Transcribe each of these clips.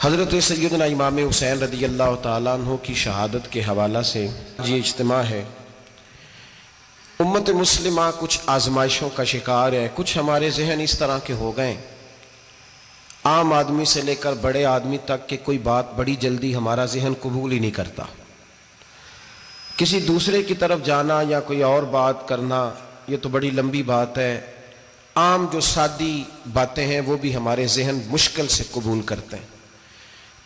حضرت سیدنا امام حسین رضی اللہ تعالیٰ عنہ کی شہادت کے حوالہ سے یہ اجتماع ہے۔ امت مسلمہ کچھ آزمائشوں کا شکار ہے، کچھ ہمارے ذہن اس طرح کے ہو گئے، عام آدمی سے لے کر بڑے آدمی تک کہ کوئی بات بڑی جلدی ہمارا ذہن قبول ہی نہیں کرتا۔ کسی دوسرے کی طرف جانا یا کوئی اور بات کرنا یہ تو بڑی لمبی بات ہے، عام جو سادی باتیں ہیں وہ بھی ہمارے ذہن مشکل سے قبول کرتے ہیں،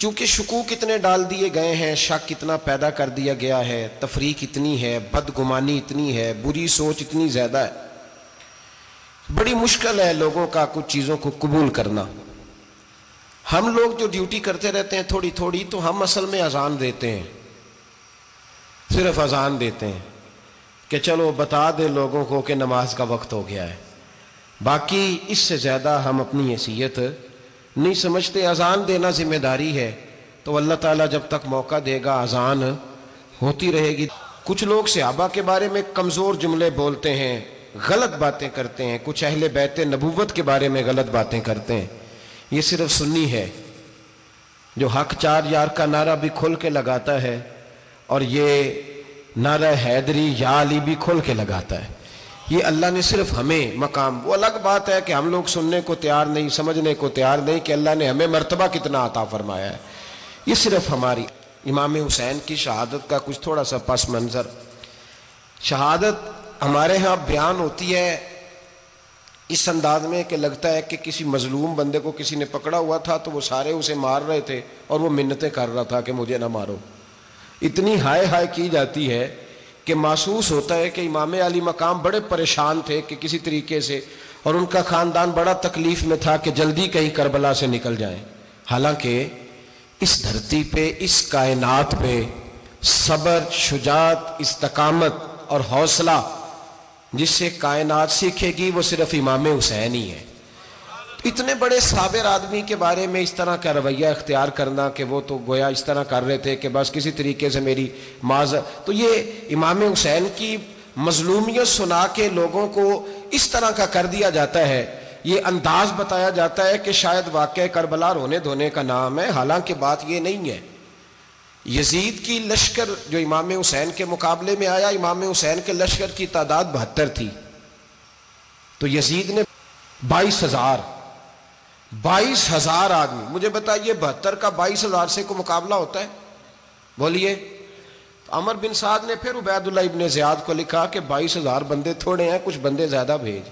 چونکہ شکوک اتنے ڈال دیے گئے ہیں، شک اتنا پیدا کر دیا گیا ہے، تفریق اتنی ہے، بدگمانی اتنی ہے، بری سوچ اتنی زیادہ ہے، بڑی مشکل ہے لوگوں کا کچھ چیزوں کو قبول کرنا۔ ہم لوگ جو ڈیوٹی کرتے رہتے ہیں تھوڑی تھوڑی، تو ہم اصل میں اذان دیتے ہیں، صرف اذان دیتے ہیں کہ چلو بتا دے لوگوں کو کہ نماز کا وقت ہو گیا ہے، باقی اس سے زیادہ ہم اپنی حیثیت نہیں سمجھتے۔ اذان دینا ذمہ داری ہے، تو اللہ تعالیٰ جب تک موقع دے گا اذان ہوتی رہے گی۔ کچھ لوگ صحابہ کے بارے میں کمزور جملے بولتے ہیں، غلط باتیں کرتے ہیں، کچھ اہل بیت نبوت کے بارے میں غلط باتیں کرتے ہیں، یہ صرف سنی ہے جو حق چار یار کا نعرہ بھی کھل کے لگاتا ہے اور یہ نعرہ حیدری یا علی بھی کھل کے لگاتا ہے۔ یہ اللہ نے صرف ہمیں مقام، وہ الگ بات ہے کہ ہم لوگ سننے کو تیار نہیں، سمجھنے کو تیار نہیں کہ اللہ نے ہمیں مرتبہ کتنا عطا فرمایا ہے۔ یہ صرف ہماری امام حسین کی شہادت کا کچھ تھوڑا سا پس منظر۔ شہادت ہمارے ہاں بیان ہوتی ہے اس انداز میں کہ لگتا ہے کہ کسی مظلوم بندے کو کسی نے پکڑا ہوا تھا تو وہ سارے اسے مار رہے تھے اور وہ منتیں کر رہا تھا کہ مجھے نہ مارو، اتنی ہائے ہائے کی جاتی ہے کہ محسوس ہوتا ہے کہ امام علی مقام بڑے پریشان تھے کہ کسی طریقے سے، اور ان کا خاندان بڑا تکلیف میں تھا کہ جلدی کہیں کربلا سے نکل جائیں۔ حالانکہ اس دھرتی پہ، اس کائنات پہ صبر، شجاعت، استقامت اور حوصلہ جس سے کائنات سیکھے گی وہ صرف امام حسین ہی ہے۔ اتنے بڑے صابر آدمی کے بارے میں اس طرح کا رویہ اختیار کرنا کہ وہ تو گویا اس طرح کر رہے تھے کہ بس کسی طریقے سے میری تو یہ امام حسین کی مظلومیت سنا کے لوگوں کو اس طرح کا کر دیا جاتا ہے، یہ انداز بتایا جاتا ہے کہ شاید واقعہ کربلا رونے دھونے کا نام ہے، حالانکہ بات یہ نہیں ہے۔ یزید کی لشکر جو امام حسین کے مقابلے میں آیا، امام حسین کے لشکر کی تعداد 72 تھی، تو یزید نے 22,000 آدمی، مجھے بتائیے 72 کا 22,000 سے کو مقابلہ ہوتا ہے؟ بولیے۔ عمر بن سعد نے پھر عبید اللہ ابن زیاد کو لکھا کہ 22,000 بندے تھوڑے ہیں، کچھ بندے زیادہ بھیج۔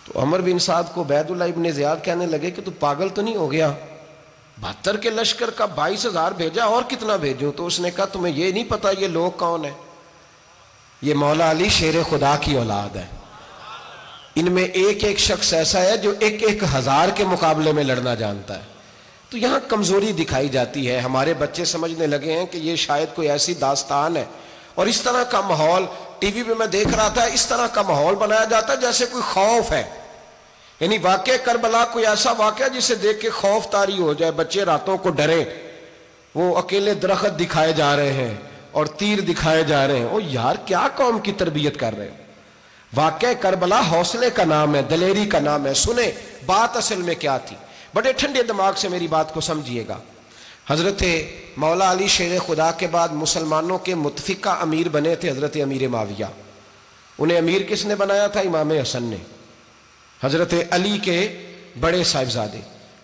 تو عمر بن سعد کو عبید اللہ ابن زیاد کہنے لگے کہ تو پاگل تو نہیں ہو گیا، 72 کے لشکر کا 22,000 بھیجا، اور کتنا بھیجوں؟ تو اس نے کہا تمہیں یہ نہیں پتا یہ لوگ کون ہیں؟ یہ مولا علی شیر خدا کی اولاد ہے، ان میں ایک ایک شخص ایسا ہے جو 1,000 کے مقابلے میں لڑنا جانتا ہے۔ تو یہاں کمزوری دکھائی جاتی ہے، ہمارے بچے سمجھنے لگے ہیں کہ یہ شاید کوئی ایسی داستان ہے، اور اس طرح کا ماحول ٹی وی پہ میں دیکھ رہا تھا، اس طرح کا ماحول بنایا جاتا ہے جیسے کوئی خوف ہے، یعنی واقع کربلا کوئی ایسا واقعہ جسے دیکھ کے خوف طاری ہو جائے، بچے راتوں کو ڈریں، وہ اکیلے درخت دکھائے جا رہے ہیں اور تیر دکھائے جا رہے ہیں۔ او یار کیا قوم کی تربیت کر رہے ہیں؟ واقع کربلا حوصلے کا نام ہے، دلیری کا نام ہے۔ سنیں بات اصل میں کیا تھی، بڑے ٹھنڈے دماغ سے میری بات کو سمجھیے گا۔ حضرت مولا علی شیر خدا کے بعد مسلمانوں کے متفقہ امیر بنے تھے حضرت امیر معاویہ۔ انہیں امیر کس نے بنایا تھا؟ امام حسن نے، حضرت علی کے بڑے صاحبزادے۔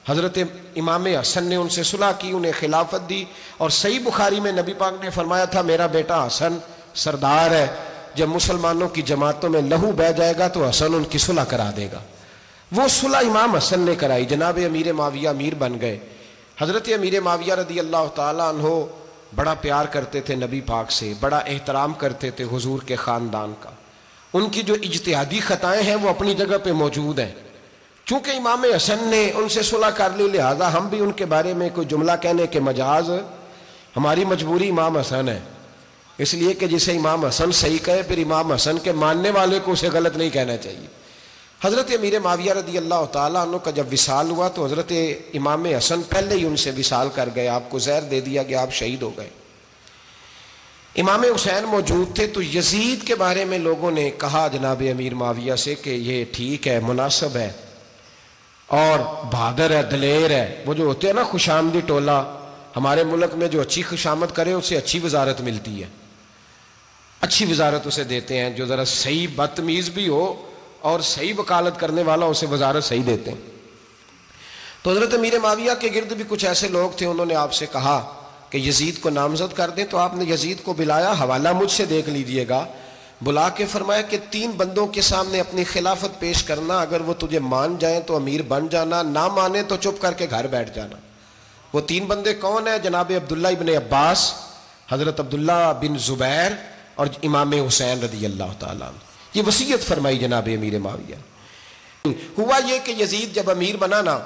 حضرت امام حسن نے ان سے صلح کی، انہیں خلافت دی، اور صحیح بخاری میں نبی پاک نے فرمایا تھا میرا بیٹا حسن سردار ہے، جب مسلمانوں کی جماعتوں میں لہو بہہ جائے گا تو حسن ان کی صلح کرا دے گا۔ وہ صلح امام حسن نے کرائی، جناب امیر معاویہ امیر بن گئے۔ حضرت امیر معاویہ رضی اللہ تعالیٰ عنہ بڑا پیار کرتے تھے نبی پاک سے، بڑا احترام کرتے تھے حضور کے خاندان کا۔ ان کی جو اجتہادی خطائیں ہیں وہ اپنی جگہ پہ موجود ہیں، چونکہ امام حسن نے ان سے صلح کر لی، لہذا ہم بھی ان کے بارے میں کوئی جملہ کہنے کے مجاز، ہماری مجبوری امام حسن ہے، اس لیے کہ جسے امام حسن صحیح کہے پھر امام حسن کے ماننے والے کو اسے غلط نہیں کہنا چاہیے۔ حضرت امیر معاویہ رضی اللہ تعالیٰ عنہ کا جب وصال ہوا تو حضرت امام حسن پہلے ہی ان سے وصال کر گئے، آپ کو زہر دے دیا کہ آپ شہید ہو گئے۔ امام حسین موجود تھے تو یزید کے بارے میں لوگوں نے کہا جناب امیر معاویہ سے کہ یہ ٹھیک ہے، مناسب ہے، اور بہادر ہے، دلیر ہے. وہ جو ہوتے ہیں نا خوش آمدی ٹولہ، ہمارے ملک میں جو اچھی خوشامد کرے اسے اچھی وزارت ملتی ہے، اچھی وزارت اسے دیتے ہیں. جو ذرا صحیح بدتمیز بھی ہو اور صحیح وکالت کرنے والا اسے وزارت صحیح دیتے ہیں. تو حضرت امیر معاویہ کے گرد بھی کچھ ایسے لوگ تھے، انہوں نے آپ سے کہا کہ یزید کو نامزد کر دیں. تو آپ نے یزید کو بلایا، حوالہ مجھ سے دیکھ لیجئے گا، بلا کے فرمایا کہ 3 بندوں کے سامنے اپنی خلافت پیش کرنا، اگر وہ تجھے مان جائیں تو امیر بن جانا، نہ مانے تو چپ کر کے گھر بیٹھ جانا. وہ 3 بندے کون ہیں؟ جناب عبداللہ ابن عباس، حضرت عبداللہ بن زبیر اور امام حسین رضی اللہ تعالیٰ عنہ. یہ وصیت فرمائی جناب امیر معاویہ. ہوا یہ کہ یزید جب امیر بنا نا،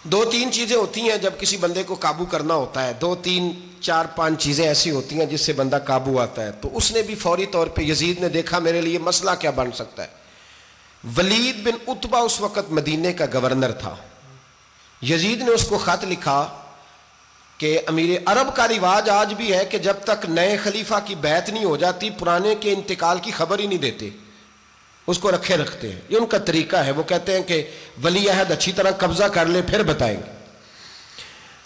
2-3 چیزیں ہوتی ہیں جب کسی بندے کو قابو کرنا ہوتا ہے، 2-3-4-5 چیزیں ایسی ہوتی ہیں جس سے بندہ قابو آتا ہے. تو اس نے بھی فوری طور پہ، یزید نے دیکھا میرے لیے مسئلہ کیا بن سکتا ہے. ولید بن عتبہ اس وقت مدینے کا گورنر تھا. یزید نے اس کو خط لکھا کہ امیر عرب کا رواج آج بھی ہے کہ جب تک نئے خلیفہ کی بیعت نہیں ہو جاتی پرانے کے انتقال کی خبر ہی نہیں دیتے، اس کو رکھے رکھتے ہیں. یہ ان کا طریقہ ہے. وہ کہتے ہیں کہ ولی عہد اچھی طرح قبضہ کر لے پھر بتائیں گے.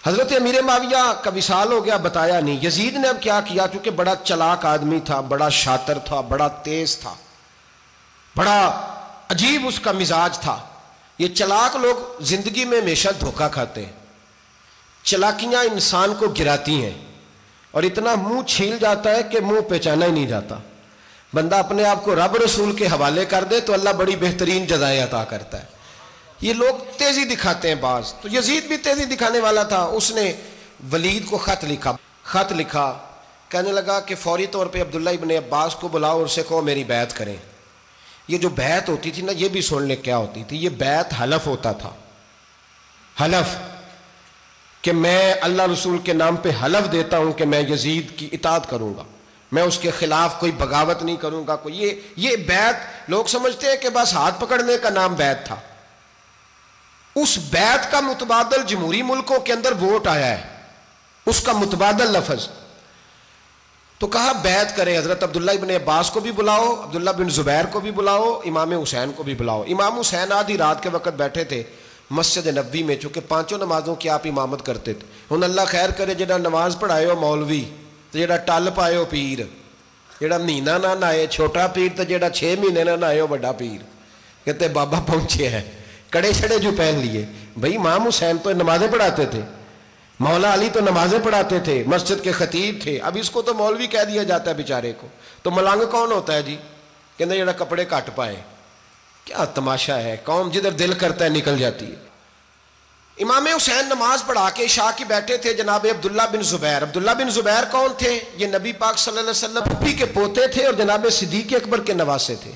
حضرت امیر معاویہ کا وصال ہو گیا، بتایا نہیں. یزید نے اب کیا کیا، چونکہ بڑا چلاک آدمی تھا، بڑا شاطر تھا، بڑا تیز تھا، بڑا عجیب اس کا مزاج تھا. یہ چلاک لوگ زندگی میں ہمیشہ دھوکہ کھاتے ہیں، چلاکیاں انسان کو گراتی ہیں اور اتنا منہ چھیل جاتا ہے کہ منہ پہچانا ہی نہیں جاتا. بندہ اپنے آپ کو رب رسول کے حوالے کر دے تو اللہ بڑی بہترین جزائیں عطا کرتا ہے. یہ لوگ تیزی دکھاتے ہیں بعض. تو یزید بھی تیزی دکھانے والا تھا. اس نے ولید کو خط لکھا کہنے لگا کہ فوری طور پہ عبداللہ ابن عباس کو بلاؤ اور اسے کہو میری بیعت کریں. یہ جو بیعت ہوتی تھی نا، یہ بھی سن لے کیا ہوتی تھی. یہ بیعت حلف ہوتا تھا، حلف کہ میں اللہ رسول کے نام پہ حلف دیتا ہوں کہ میں یزید کی اطاعت کروں گا، میں اس کے خلاف کوئی بغاوت نہیں کروں گا. کوئی یہ بیعت لوگ سمجھتے ہیں کہ بس ہاتھ پکڑنے کا نام بیعت تھا. اس بیعت کا متبادل جمہوری ملکوں کے اندر ووٹ آیا ہے، اس کا متبادل لفظ. تو کہا بیعت کرے. حضرت عبداللہ ابن عباس کو بھی بلاؤ، عبداللہ بن زبیر کو بھی بلاؤ، امام حسین کو بھی بلاؤ. امام حسین آدھی رات کے وقت بیٹھے تھے مسجد نبوی میں، چونکہ 5 نمازوں کی آپ امامت کرتے تھے. ہن اللہ خیر کرے جڑا نماز پڑھائے ہو مولوی تو جڑا ٹل پائے ہو پیر، جڑا مہینہ نہ نہائے چھوٹا پیر تو جڑا 6 مہینے نہ نہائے ہو بڑا پیر. کہتے بابا پہنچے ہیں، کڑے چھڑے جو پہن لیے. بھائی امام حسین تو نمازیں پڑھاتے تھے، مولا علی تو نمازیں پڑھاتے تھے، مسجد کے خطیب تھے. اب اس کو تو مولوی کہہ دیا جاتا ہے بیچارے کو. تو ملنگ کون ہوتا ہے جی؟ کہتے جڑا کپڑے کٹ پائے. کیا تماشا ہے، قوم جدھر دل کرتا ہے نکل جاتی ہے. امام حسین نماز پڑھا کے عشاء کی بیٹھے تھے جناب عبداللہ بن زبیر. عبداللہ بن زبیر کون تھے؟ یہ نبی پاک صلی اللہ علیہ وسلم پھپھی کے پوتے تھے اور جناب صدیق اکبر کے نواسے تھے.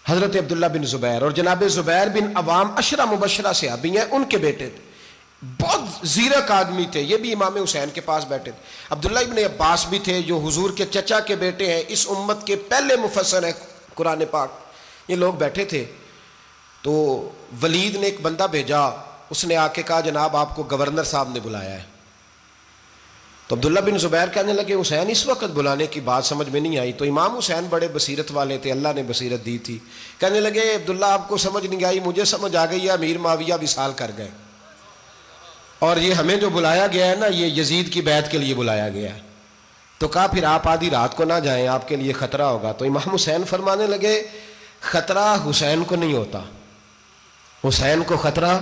حضرت عبداللہ بن زبیر اور جناب زبیر بن عوام عشرہ مبشرہ صحابی ہیں، ان کے بیٹے تھے. بہت زیرک آدمی تھے. یہ بھی امام حسین کے پاس بیٹھے تھے. عبداللہ ابن عباس بھی تھے جو حضور کے چچا کے بیٹے ہیں، اس امت کے پہلے مفسر ہیں قرآن پاک. یہ لوگ بیٹھے تھے. تو ولید نے ایک بندہ بھیجا، اس نے آ کے کہا جناب آپ کو گورنر صاحب نے بلایا ہے. تو عبداللہ بن زبیر کہنے لگے حسین اس وقت بلانے کی بات سمجھ میں نہیں آئی. تو امام حسین بڑے بصیرت والے تھے، اللہ نے بصیرت دی تھی. کہنے لگے عبداللہ آپ کو سمجھ نہیں آئی، مجھے سمجھ آ گئی ہے، امیر معاویہ وصال کر گئے اور یہ ہمیں جو بلایا گیا ہے نا یہ یزید کی بیعت کے لیے بلایا گیا ہے. تو کہا پھر آپ آدھی رات کو نہ جائیں، آپ کے لیے خطرہ ہوگا. تو امام حسین فرمانے لگے خطرہ حسین کو نہیں ہوتا، حسین کو خطرہ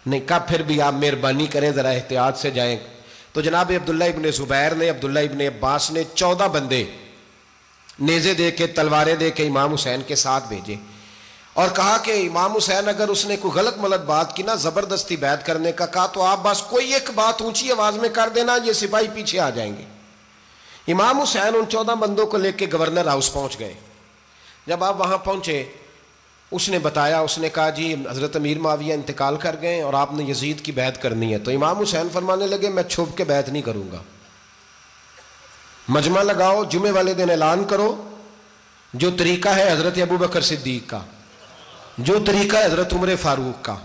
نہیں. کہا پھر بھی آپ مہربانی کریں ذرا احتیاط سے جائیں. تو جناب عبداللہ ابن زبیر نے، عبداللہ ابن عباس نے 14 بندے نیزے دے کے تلواریں دے کے امام حسین کے ساتھ بھیجے اور کہا کہ امام حسین اگر اس نے کوئی غلط ملت بات کی نا، زبردستی بیعت کرنے کا کہا تو آپ بس کوئی ایک بات اونچی آواز میں کر دینا، یہ سپاہی پیچھے آ جائیں گے. امام حسین ان 14 بندوں کو لے کے گورنر ہاؤس پہنچ گئے. جب آپ وہاں پہنچے اس نے بتایا، اس نے کہا جی حضرت امیر معاویہ انتقال کر گئے اور آپ نے یزید کی بیعت کرنی ہے. تو امام حسین فرمانے لگے میں چھپ کے بیعت نہیں کروں گا. مجمع لگاؤ، جمعے والے دن اعلان کرو، جو طریقہ ہے حضرت ابو بکر صدیق کا، جو طریقہ ہے حضرت عمر فاروق کا،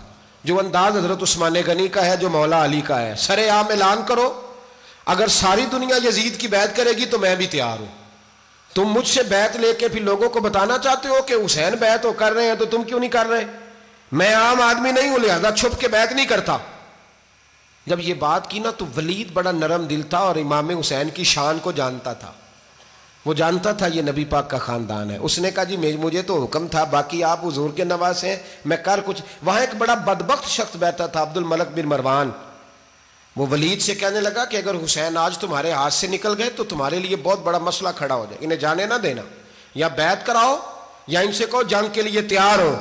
جو انداز حضرت عثمان غنی کا ہے، جو مولا علی کا ہے، سر عام اعلان کرو. اگر ساری دنیا یزید کی بیعت کرے گی تو میں بھی تیار ہوں. تم مجھ سے بیعت لے کے پھر لوگوں کو بتانا چاہتے ہو کہ حسین بیعت ہو کر رہے ہیں تو تم کیوں نہیں کر رہے؟ میں عام آدمی نہیں ہوں لہذا چھپ کے بیعت نہیں کرتا. جب یہ بات کی نا تو ولید بڑا نرم دل تھا اور امام حسین کی شان کو جانتا تھا. وہ جانتا تھا یہ نبی پاک کا خاندان ہے. اس نے کہا جی مجھے تو حکم تھا، باقی آپ حضور کے نواز ہیں، میں کر کچھ. وہاں ایک بڑا بدبخت شخص بیٹھا تھا، عبد الملک بن مروان. وہ ولید سے کہنے لگا کہ اگر حسین آج تمہارے ہاتھ سے نکل گئے تو تمہارے لیے بہت بڑا مسئلہ کھڑا ہو جائے، انہیں جانے نہ دینا، یا بیعت کراؤ یا ان سے کہو جنگ کے لیے تیار ہو.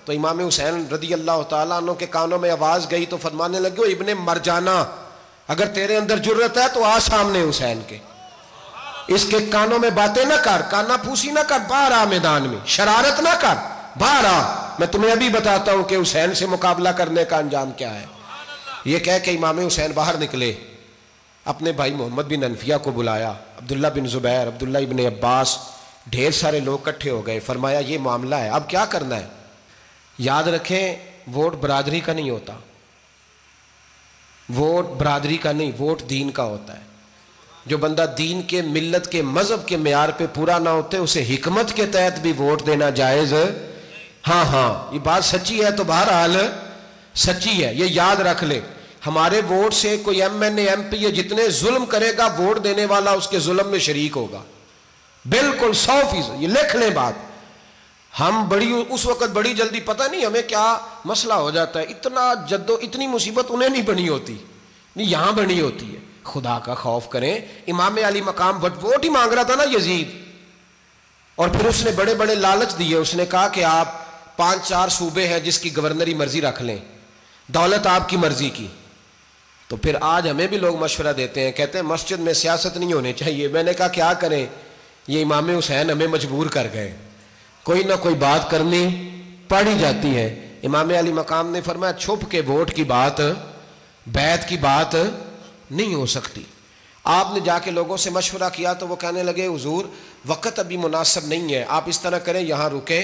تو امام حسین رضی اللہ تعالیٰ عنہ کے کانوں میں آواز گئی تو فرمانے لگے ابن مرجانہ، اگر تیرے اندر جرت ہے تو آ سامنے حسین کے، اس کے کانوں میں باتیں نہ کر، کانا پھوسی نہ کر، باہر آ میدان میں، شرارت نہ کر، باہر آ، میں تمہیں ابھی بتاتا ہوں کہ حسین سے مقابلہ کرنے کا انجام کیا ہے. یہ کہہ کہ امام حسین باہر نکلے، اپنے بھائی محمد بن انفیہ کو بلایا، عبداللہ بن زبیر، عبداللہ ابن عباس، ڈھیر سارے لوگ اکٹھے ہو گئے. فرمایا یہ معاملہ ہے، اب کیا کرنا ہے. یاد رکھیں ووٹ برادری کا نہیں ہوتا، ووٹ برادری کا نہیں، ووٹ دین کا ہوتا ہے. جو بندہ دین کے، ملت کے، مذہب کے معیار پہ پورا نہ ہوتے اسے حکمت کے تحت بھی ووٹ دینا جائز. ہاں یہ بات سچی ہے تو بہرحال سچی ہے، یہ یاد رکھ لے. ہمارے ووٹ سے کوئی ایم این اے، ایم پی اے جتنے ظلم کرے گا، ووٹ دینے والا اس کے ظلم میں شریک ہوگا، بالکل 100%. یہ لکھ لیں بات. ہم اس وقت بڑی جلدی، پتہ نہیں ہمیں کیا مسئلہ ہو جاتا ہے، اتنا اتنی مصیبت انہیں نہیں بنی ہوتی، نہیں یہاں بنی ہوتی ہے. خدا کا خوف کریں. امام علی مقام ووٹ ہی مانگ رہا تھا نا یزید، اور پھر اس نے بڑے بڑے لالچ دیے. اس نے کہا کہ آپ 5-4 صوبے ہیں جس کی گورنری مرضی رکھ لیں، دولت آپ کی مرضی کی. تو پھر آج ہمیں بھی لوگ مشورہ دیتے ہیں، کہتے ہیں مسجد میں سیاست نہیں ہونی چاہیے. میں نے کہا کیا کریں، یہ امام حسین ہمیں مجبور کر گئے، کوئی نہ کوئی بات کرنی پڑ ہی جاتی ہے. امام علی مقام نے فرمایا چھپ کے ووٹ کی بات، بیعت کی بات نہیں ہو سکتی. آپ نے جا کے لوگوں سے مشورہ کیا تو وہ کہنے لگے حضور وقت ابھی مناسب نہیں ہے، آپ اس طرح کریں یہاں رکے،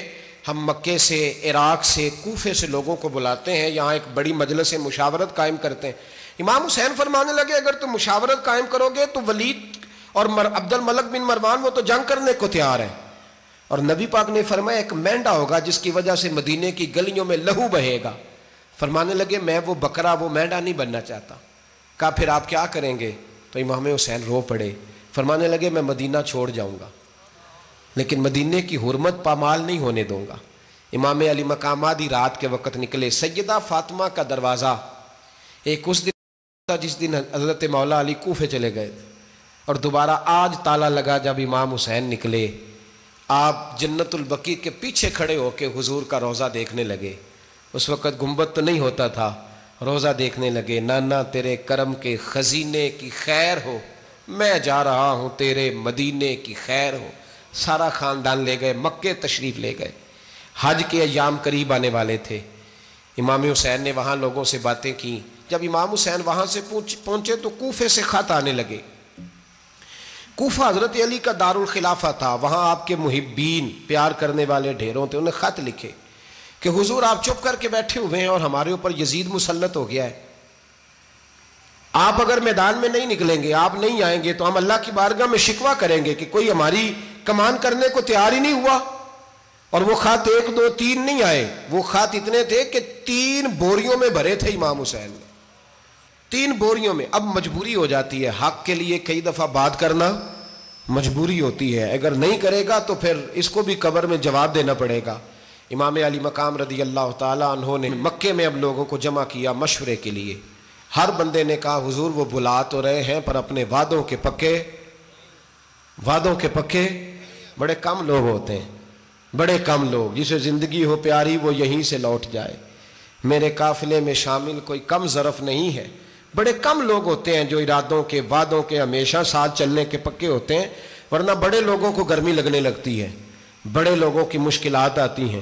ہم مکے سے، عراق سے، کوفے سے لوگوں کو بلاتے ہیں، یہاں ایک بڑی مجلس مشاورت قائم کرتے ہیں. امام حسین فرمانے لگے اگر تم مشاورت قائم کرو گے تو ولید اور عبد الملک بن مروان وہ تو جنگ کرنے کو تیار ہیں، اور نبی پاک نے فرمایا ایک مینڈا ہوگا جس کی وجہ سے مدینے کی گلیوں میں لہو بہے گا. فرمانے لگے میں وہ بکرا، وہ مینڈا نہیں بننا چاہتا. کہا پھر آپ کیا کریں گے؟ تو امام حسین رو پڑے، فرمانے لگے میں مدینہ چھوڑ جاؤں گا لیکن مدینے کی حرمت پامال نہیں ہونے دوں گا. امام علی مقام آدھی رات کے وقت نکلے. سیدہ فاطمہ کا دروازہ ایک اس دن تھا جس دن حضرت مولا علی کوفے چلے گئے تھے، اور دوبارہ آج تالا لگا جب امام حسین نکلے. آپ جنت البقیع کے پیچھے کھڑے ہو کے حضور کا روضہ دیکھنے لگے. اس وقت گنبد تو نہیں ہوتا تھا، روضہ دیکھنے لگے. نانا تیرے کرم کے خزینے کی خیر ہو، میں جا رہا ہوں تیرے مدینے کی خیر ہو. سارا خاندان لے گئے، مکے تشریف لے گئے. حج کے ایام قریب آنے والے تھے. امام حسین نے وہاں لوگوں سے باتیں کی. جب امام حسین وہاں سے پہنچے تو کوفے سے خط آنے لگے. کوفہ حضرت علی کا دارالخلافہ تھا، وہاں آپ کے محبین، پیار کرنے والے ڈھیروں تھے. انہیں خط لکھے کہ حضور آپ چپ کر کے بیٹھے ہوئے ہیں اور ہمارے اوپر یزید مسلط ہو گیا ہے. آپ اگر میدان میں نہیں نکلیں گے، آپ نہیں آئیں گے تو ہم اللہ کی بارگاہ میں شکوہ کریں گے کہ کوئی ہماری کمان کرنے کو تیار ہی نہیں ہوا. اور وہ خط 1 2 3 نہیں آئے، وہ خط اتنے تھے کہ 3 بوریوں میں بھرے تھے امام حسین نے، 3 بوریوں میں. اب مجبوری ہو جاتی ہے، حق کے لیے کئی دفعہ بات کرنا مجبوری ہوتی ہے. اگر نہیں کرے گا تو پھر اس کو بھی قبر میں جواب دینا پڑے گا. امام علی مقام رضی اللہ تعالیٰ عنہ نے مکے میں اب لوگوں کو جمع کیا مشورے کے لیے. ہر بندے نے کہا حضور وہ بلا تو رہے ہیں پر اپنے وعدوں کے پکے بڑے کم لوگ ہوتے ہیں، بڑے کم لوگ. جسے زندگی ہو پیاری وہ یہیں سے لوٹ جائے. میرے قافلے میں شامل کوئی کم ظرف نہیں ہے. بڑے کم لوگ ہوتے ہیں جو ارادوں کے، وعدوں کے، ہمیشہ ساتھ چلنے کے پکے ہوتے ہیں. ورنہ بڑے لوگوں کو گرمی لگنے لگتی ہے، بڑے لوگوں کی مشکلات آتی ہیں،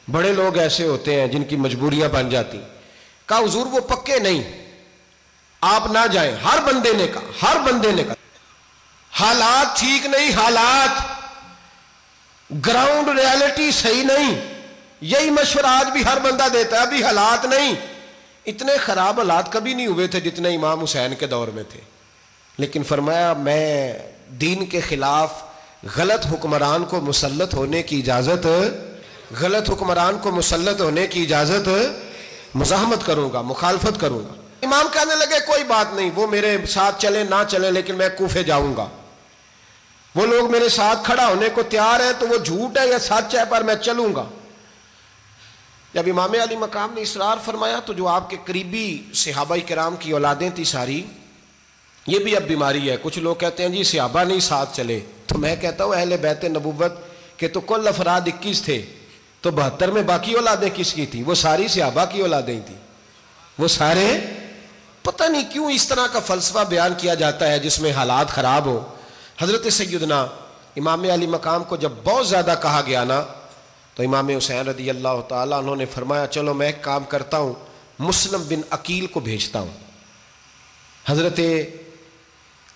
بڑے لوگ ایسے ہوتے ہیں جن کی مجبوریاں بن جاتی. کہا حضور وہ پکے نہیں، آپ نہ جائیں. ہر بندے نے کہا حالات ٹھیک نہیں، حالات گراؤنڈ ریالٹی صحیح نہیں. یہی مشورہ آج بھی ہر بندہ دیتا ہے، ابھی حالات نہیں. اتنے خراب حالات کبھی نہیں ہوئے تھے جتنے امام حسین کے دور میں تھے. لیکن فرمایا میں دین کے خلاف غلط حکمران کو مسلط ہونے کی اجازت غلط حکمران کو مسلط ہونے کی اجازت مزاحمت کروں گا، مخالفت کروں گا۔ امام کہنے لگے کوئی بات نہیں، وہ میرے ساتھ چلے نہ چلے لیکن میں کوفے جاؤں گا، وہ لوگ میرے ساتھ کھڑا ہونے کو تیار ہے تو وہ جھوٹ ہے یا سچ ہے پر میں چلوں گا۔ جب امام علی مقام نے اصرار فرمایا تو جو آپ کے قریبی صحابہ کرام کی اولادیں تھی ساری، یہ بھی اب بیماری ہے، کچھ لوگ کہتے ہیں جی صحابہ نہیں ساتھ چلے، تو میں کہتا ہوں اہل بیت نبوت کے تو کل افراد 21 تھے، تو 72 میں باقی اولادیں کس کی تھی؟ وہ ساری صحابہ کی اولادیں تھیں، وہ سارے، پتہ نہیں کیوں اس طرح کا فلسفہ بیان کیا جاتا ہے جس میں حالات خراب ہو۔ حضرت سیدنا امام علی مقام کو جب بہت زیادہ کہا گیا نا تو امام حسین رضی اللہ تعالیٰ انہوں نے فرمایا چلو میں ایک کام کرتا ہوں، مسلم بن عقیل کو بھیجتا ہوں، حضرت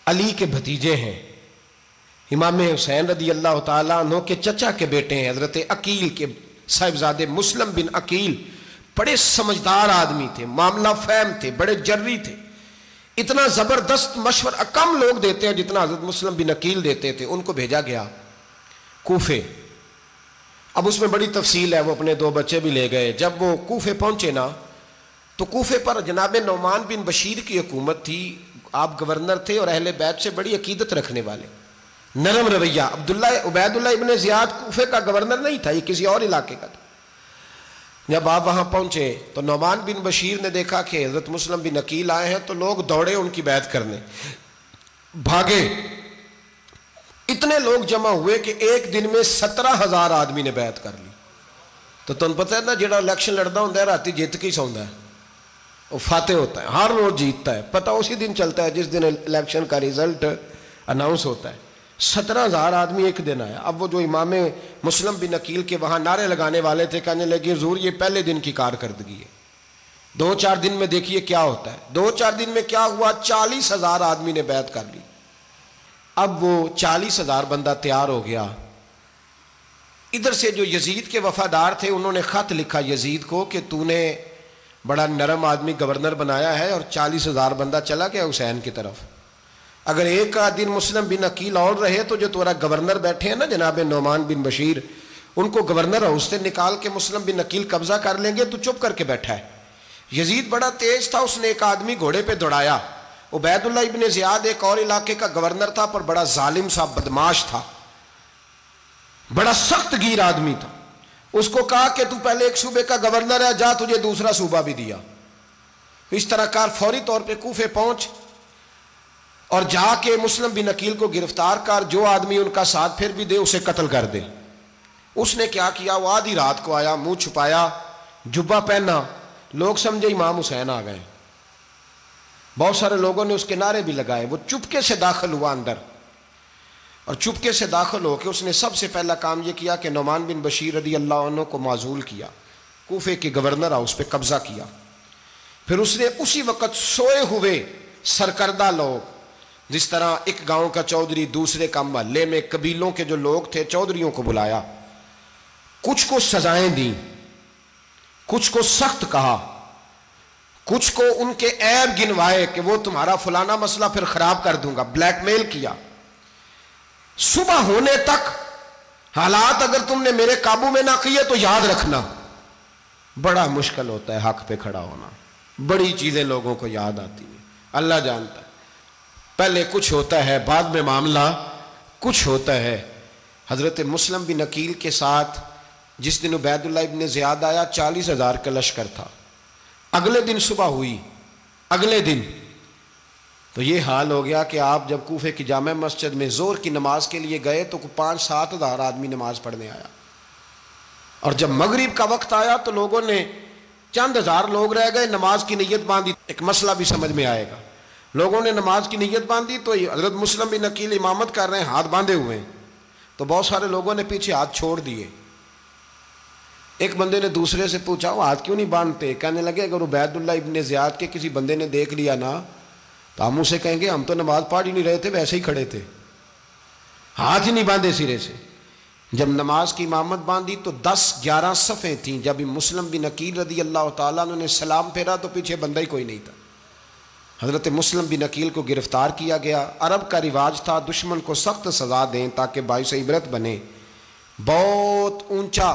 علی کے بھتیجے ہیں، امام حسین رضی اللہ تعالیٰ عنہ کے چچا کے بیٹے ہیں، حضرت عقیل کے صاحبزادے مسلم بن عقیل بڑے سمجھدار آدمی تھے، معاملہ فہم تھے، بڑے جری تھے، اتنا زبردست مشورہ کم لوگ دیتے ہیں جتنا حضرت مسلم بن عقیل دیتے تھے۔ ان کو بھیجا گیا کوفے۔ اب اس میں بڑی تفصیل ہے، وہ اپنے 2 بچے بھی لے گئے۔ جب وہ کوفے پہنچے نا تو کوفے پر جناب نعمان بن بشیر کی حکومت تھی، آپ گورنر تھے اور اہل بیت سے بڑی عقیدت رکھنے والے، نرم رویہ۔ عبید اللہ ابن زیاد کوفے کا گورنر نہیں تھا، یہ کسی اور علاقے کا تھا۔ جب آپ وہاں پہنچے تو نعمان بن بشیر نے دیکھا کہ حضرت مسلم بن عقیل آئے ہیں تو لوگ دوڑے ان کی بیعت کرنے، بھاگے، اتنے لوگ جمع ہوئے کہ ایک دن میں 17,000 آدمی نے بیعت کر لی۔ تو تمہیں پتہ ہے نا جڑا الیکشن لڑتا ہوتا ہے راتی جیت کے ہی سوندا ہے، وہ فاتح ہوتا ہے، ہر روز جیتتا ہے، پتہ اسی دن چلتا ہے جس دن الیکشن کا ریزلٹ اناؤنس ہوتا ہے۔ 17,000 آدمی ایک دن آیا۔ اب وہ جو امام مسلم بن عقیل کے وہاں نعرے لگانے والے تھے کہنے لگے حضور یہ پہلے دن کی کارکردگی ہے، 2-4 دن میں دیکھیے کیا ہوتا ہے۔ 2-4 دن میں کیا ہوا؟ 40,000 آدمی نے بیعت کر لی۔ اب وہ 40,000 بندہ تیار ہو گیا۔ ادھر سے جو یزید کے وفادار تھے انہوں نے خط لکھا یزید کو کہ تو نے بڑا نرم آدمی گورنر بنایا ہے اور 40,000 بندہ چلا گیا حسین کی طرف، اگر ایک دن مسلم بن عقیل اور رہے تو جو تمہارا گورنر بیٹھے ہیں نا جناب نعمان بن بشیر، ان کو گورنر ہاؤس سے نکال کے مسلم بن عقیل قبضہ کر لیں گے، تو چپ کر کے بیٹھا ہے۔ یزید بڑا تیز تھا، اس نے ایک آدمی گھوڑے پہ دوڑایا۔ عبید اللہ ابن زیاد ایک اور علاقے کا گورنر تھا پر بڑا ظالم سا بدماش تھا، بڑا سخت گیر آدمی تھا۔ اس کو کہا کہ تو پہلے ایک صوبے کا گورنر ہے، جا تجھے دوسرا صوبہ بھی دیا۔ اس طرح کار فوری طور پہ کوفے پہنچ اور جا کے مسلم بن عقیل کو گرفتار کر، جو آدمی ان کا ساتھ پھر بھی دے اسے قتل کر دے۔ اس نے کیا کیا؟ وہ آدھی رات کو آیا، منہ چھپایا، جبہ پہنا، لوگ سمجھے امام حسین آ گئے۔ بہت سارے لوگوں نے اس کے نعرے بھی لگائے۔ وہ چپکے سے داخل ہوا اندر، اور چپکے سے داخل ہو کے اس نے سب سے پہلا کام یہ کیا کہ نعمان بن بشیر رضی اللہ عنہ کو معزول کیا، کوفے کے گورنر ہاؤس پہ قبضہ کیا۔ پھر اس نے اسی وقت سوئے ہوئے سرکردہ لوگ، جس طرح ایک گاؤں کا چودھری دوسرے کا محلے میں قبیلوں کے جو لوگ تھے چودھریوں کو بلایا، کچھ کو سزائیں دیں، کچھ کو سخت کہا، کچھ کو ان کے عیب گنوائے کہ وہ تمہارا فلانا مسئلہ پھر خراب کر دوں گا، بلیک میل کیا۔ صبح ہونے تک حالات اگر تم نے میرے قابو میں نہ کیے تو یاد رکھنا بڑا مشکل ہوتا ہے حق پہ کھڑا ہونا، بڑی چیزیں لوگوں کو یاد آتی ہیں، اللہ جانتا ہے۔ پہلے کچھ ہوتا ہے، بعد میں معاملہ کچھ ہوتا ہے۔ حضرت مسلم بن عقیل کے ساتھ جس دن عبید اللہ ابن زیاد آیا 40,000 کا لشکر تھا۔ اگلے دن صبح ہوئی، اگلے دن تو یہ حال ہو گیا کہ آپ جب کوفے کی جامع مسجد میں ظہر کی نماز کے لیے گئے تو 5-7 ہزار آدمی نماز پڑھنے آیا، اور جب مغرب کا وقت آیا تو لوگوں نے چند ہزار لوگ رہ گئے، نماز کی نیت باندھی۔ ایک مسئلہ بھی سمجھ میں آئے گا، لوگوں نے نماز کی نیت باندھی تو حضرت مسلم بن عقیل امامت کر رہے ہیں، ہاتھ باندھے ہوئے ہیں، تو بہت سارے لوگوں نے پیچھے ہاتھ چھوڑ دیے۔ ایک بندے نے دوسرے سے پوچھا وہ ہاتھ کیوں نہیں باندھتے؟ کہنے لگے اگر عبید اللہ ابن زیاد کے کسی بندے نے دیکھ لیا نا تو ہم اسے کہیں گے ہم تو نماز پڑھ ہی نہیں رہے تھے، ویسے ہی کھڑے تھے، ہاتھ ہی نہیں باندھے سرے سے۔ جب نماز کی امامت باندھی تو 10-11 صفیں تھیں۔ جب مسلم بن عقیل رضی اللہ تعالیٰ عنہ نے سلام پھیرا تو پیچھے بندہ ہی کوئی نہیں تھا۔ حضرت مسلم بن عقیل کو گرفتار کیا گیا۔ عرب کا رواج تھا دشمن کو سخت سزا دیں تاکہ باعث عبرت بنے۔ بہت اونچا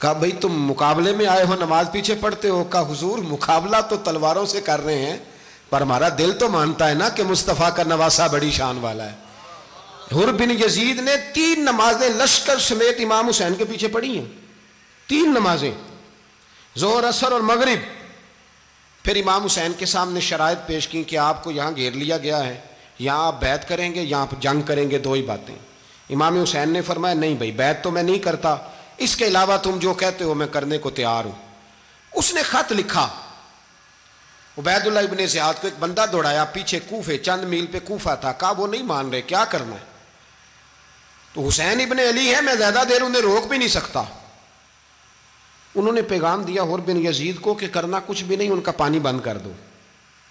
کہا بھئی تم مقابلے میں آئے ہو نماز پیچھے پڑھتے ہو؟ کہا حضور مقابلہ تو تلواروں سے کر رہے ہیں پر ہمارا دل تو مانتا ہے نا کہ مصطفیٰ کا نواسہ بڑی شان والا ہے۔ حر بن یزید نے 3 نمازیں لشکر سمیت امام حسین کے پیچھے پڑھی ہیں، 3 نمازیں، ظہر عصر اور مغرب۔ پھر امام حسین کے سامنے شرائط پیش کی کہ آپ کو یہاں گھیر لیا گیا ہے، یہاں آپ بیعت کریں گے، یہاں آپ جنگ کریں گے، 2 ہی باتیں۔ امام حسین نے فرمایا نہیں بھائی بیعت تو میں نہیں کرتا، اس کے علاوہ تم جو کہتے ہو میں کرنے کو تیار ہوں۔ اس نے خط لکھا، عبید اللہ ابن زیاد کو ایک بندہ دوڑایا پیچھے کوفے، چند میل پہ کوفہ تھا، کہا وہ نہیں مان رہے، کیا کرنا ہے؟ تو حسین ابن علی ہے، میں زیادہ دیر انہیں روک بھی نہیں سکتا۔ انہوں نے پیغام دیا حر بن یزید کو کہ کرنا کچھ بھی نہیں، ان کا پانی بند کر دو،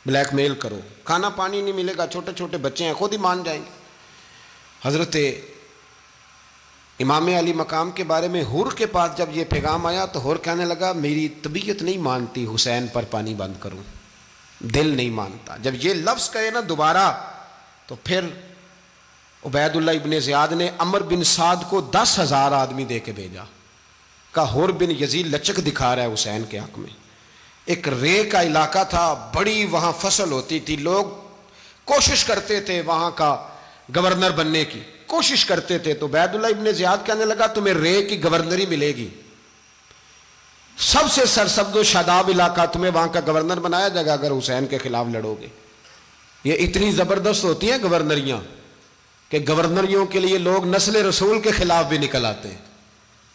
بلیک میل کرو، کھانا پانی نہیں ملے گا، چھوٹے چھوٹے بچے ہیں خود ہی مان جائیں گے۔ حضرت امام علی مقام کے بارے میں حر کے پاس جب یہ پیغام آیا تو حر کہنے لگا میری طبیعت نہیں مانتی حسین پر پانی بند کروں، دل نہیں مانتا۔ جب یہ لفظ کہے نا دوبارہ تو پھر عبید اللہ ابن زیاد نے عمر بن سعد کو 10,000 آدمی دے کے بھیجا، کہا حر بن یزید لچک دکھا رہا ہے حسین کے حق میں۔ ایک رے کا علاقہ تھا، بڑی وہاں فصل ہوتی تھی، لوگ کوشش کرتے تھے وہاں کا گورنر بننے کی، کوشش کرتے تھے۔ تو عبید اللہ ابن زیاد کہنے لگا تمہیں رے کی گورنری ملے گی، سب سے سرسبز و شاداب علاقہ، تمہیں وہاں کا گورنر بنایا جائے گا اگر حسین کے خلاف لڑو گے۔ یہ اتنی زبردست ہوتی ہیں گورنریاں کہ گورنریوں کے لیے لوگ نسل رسول کے خلاف بھی نکل آتے ہیں،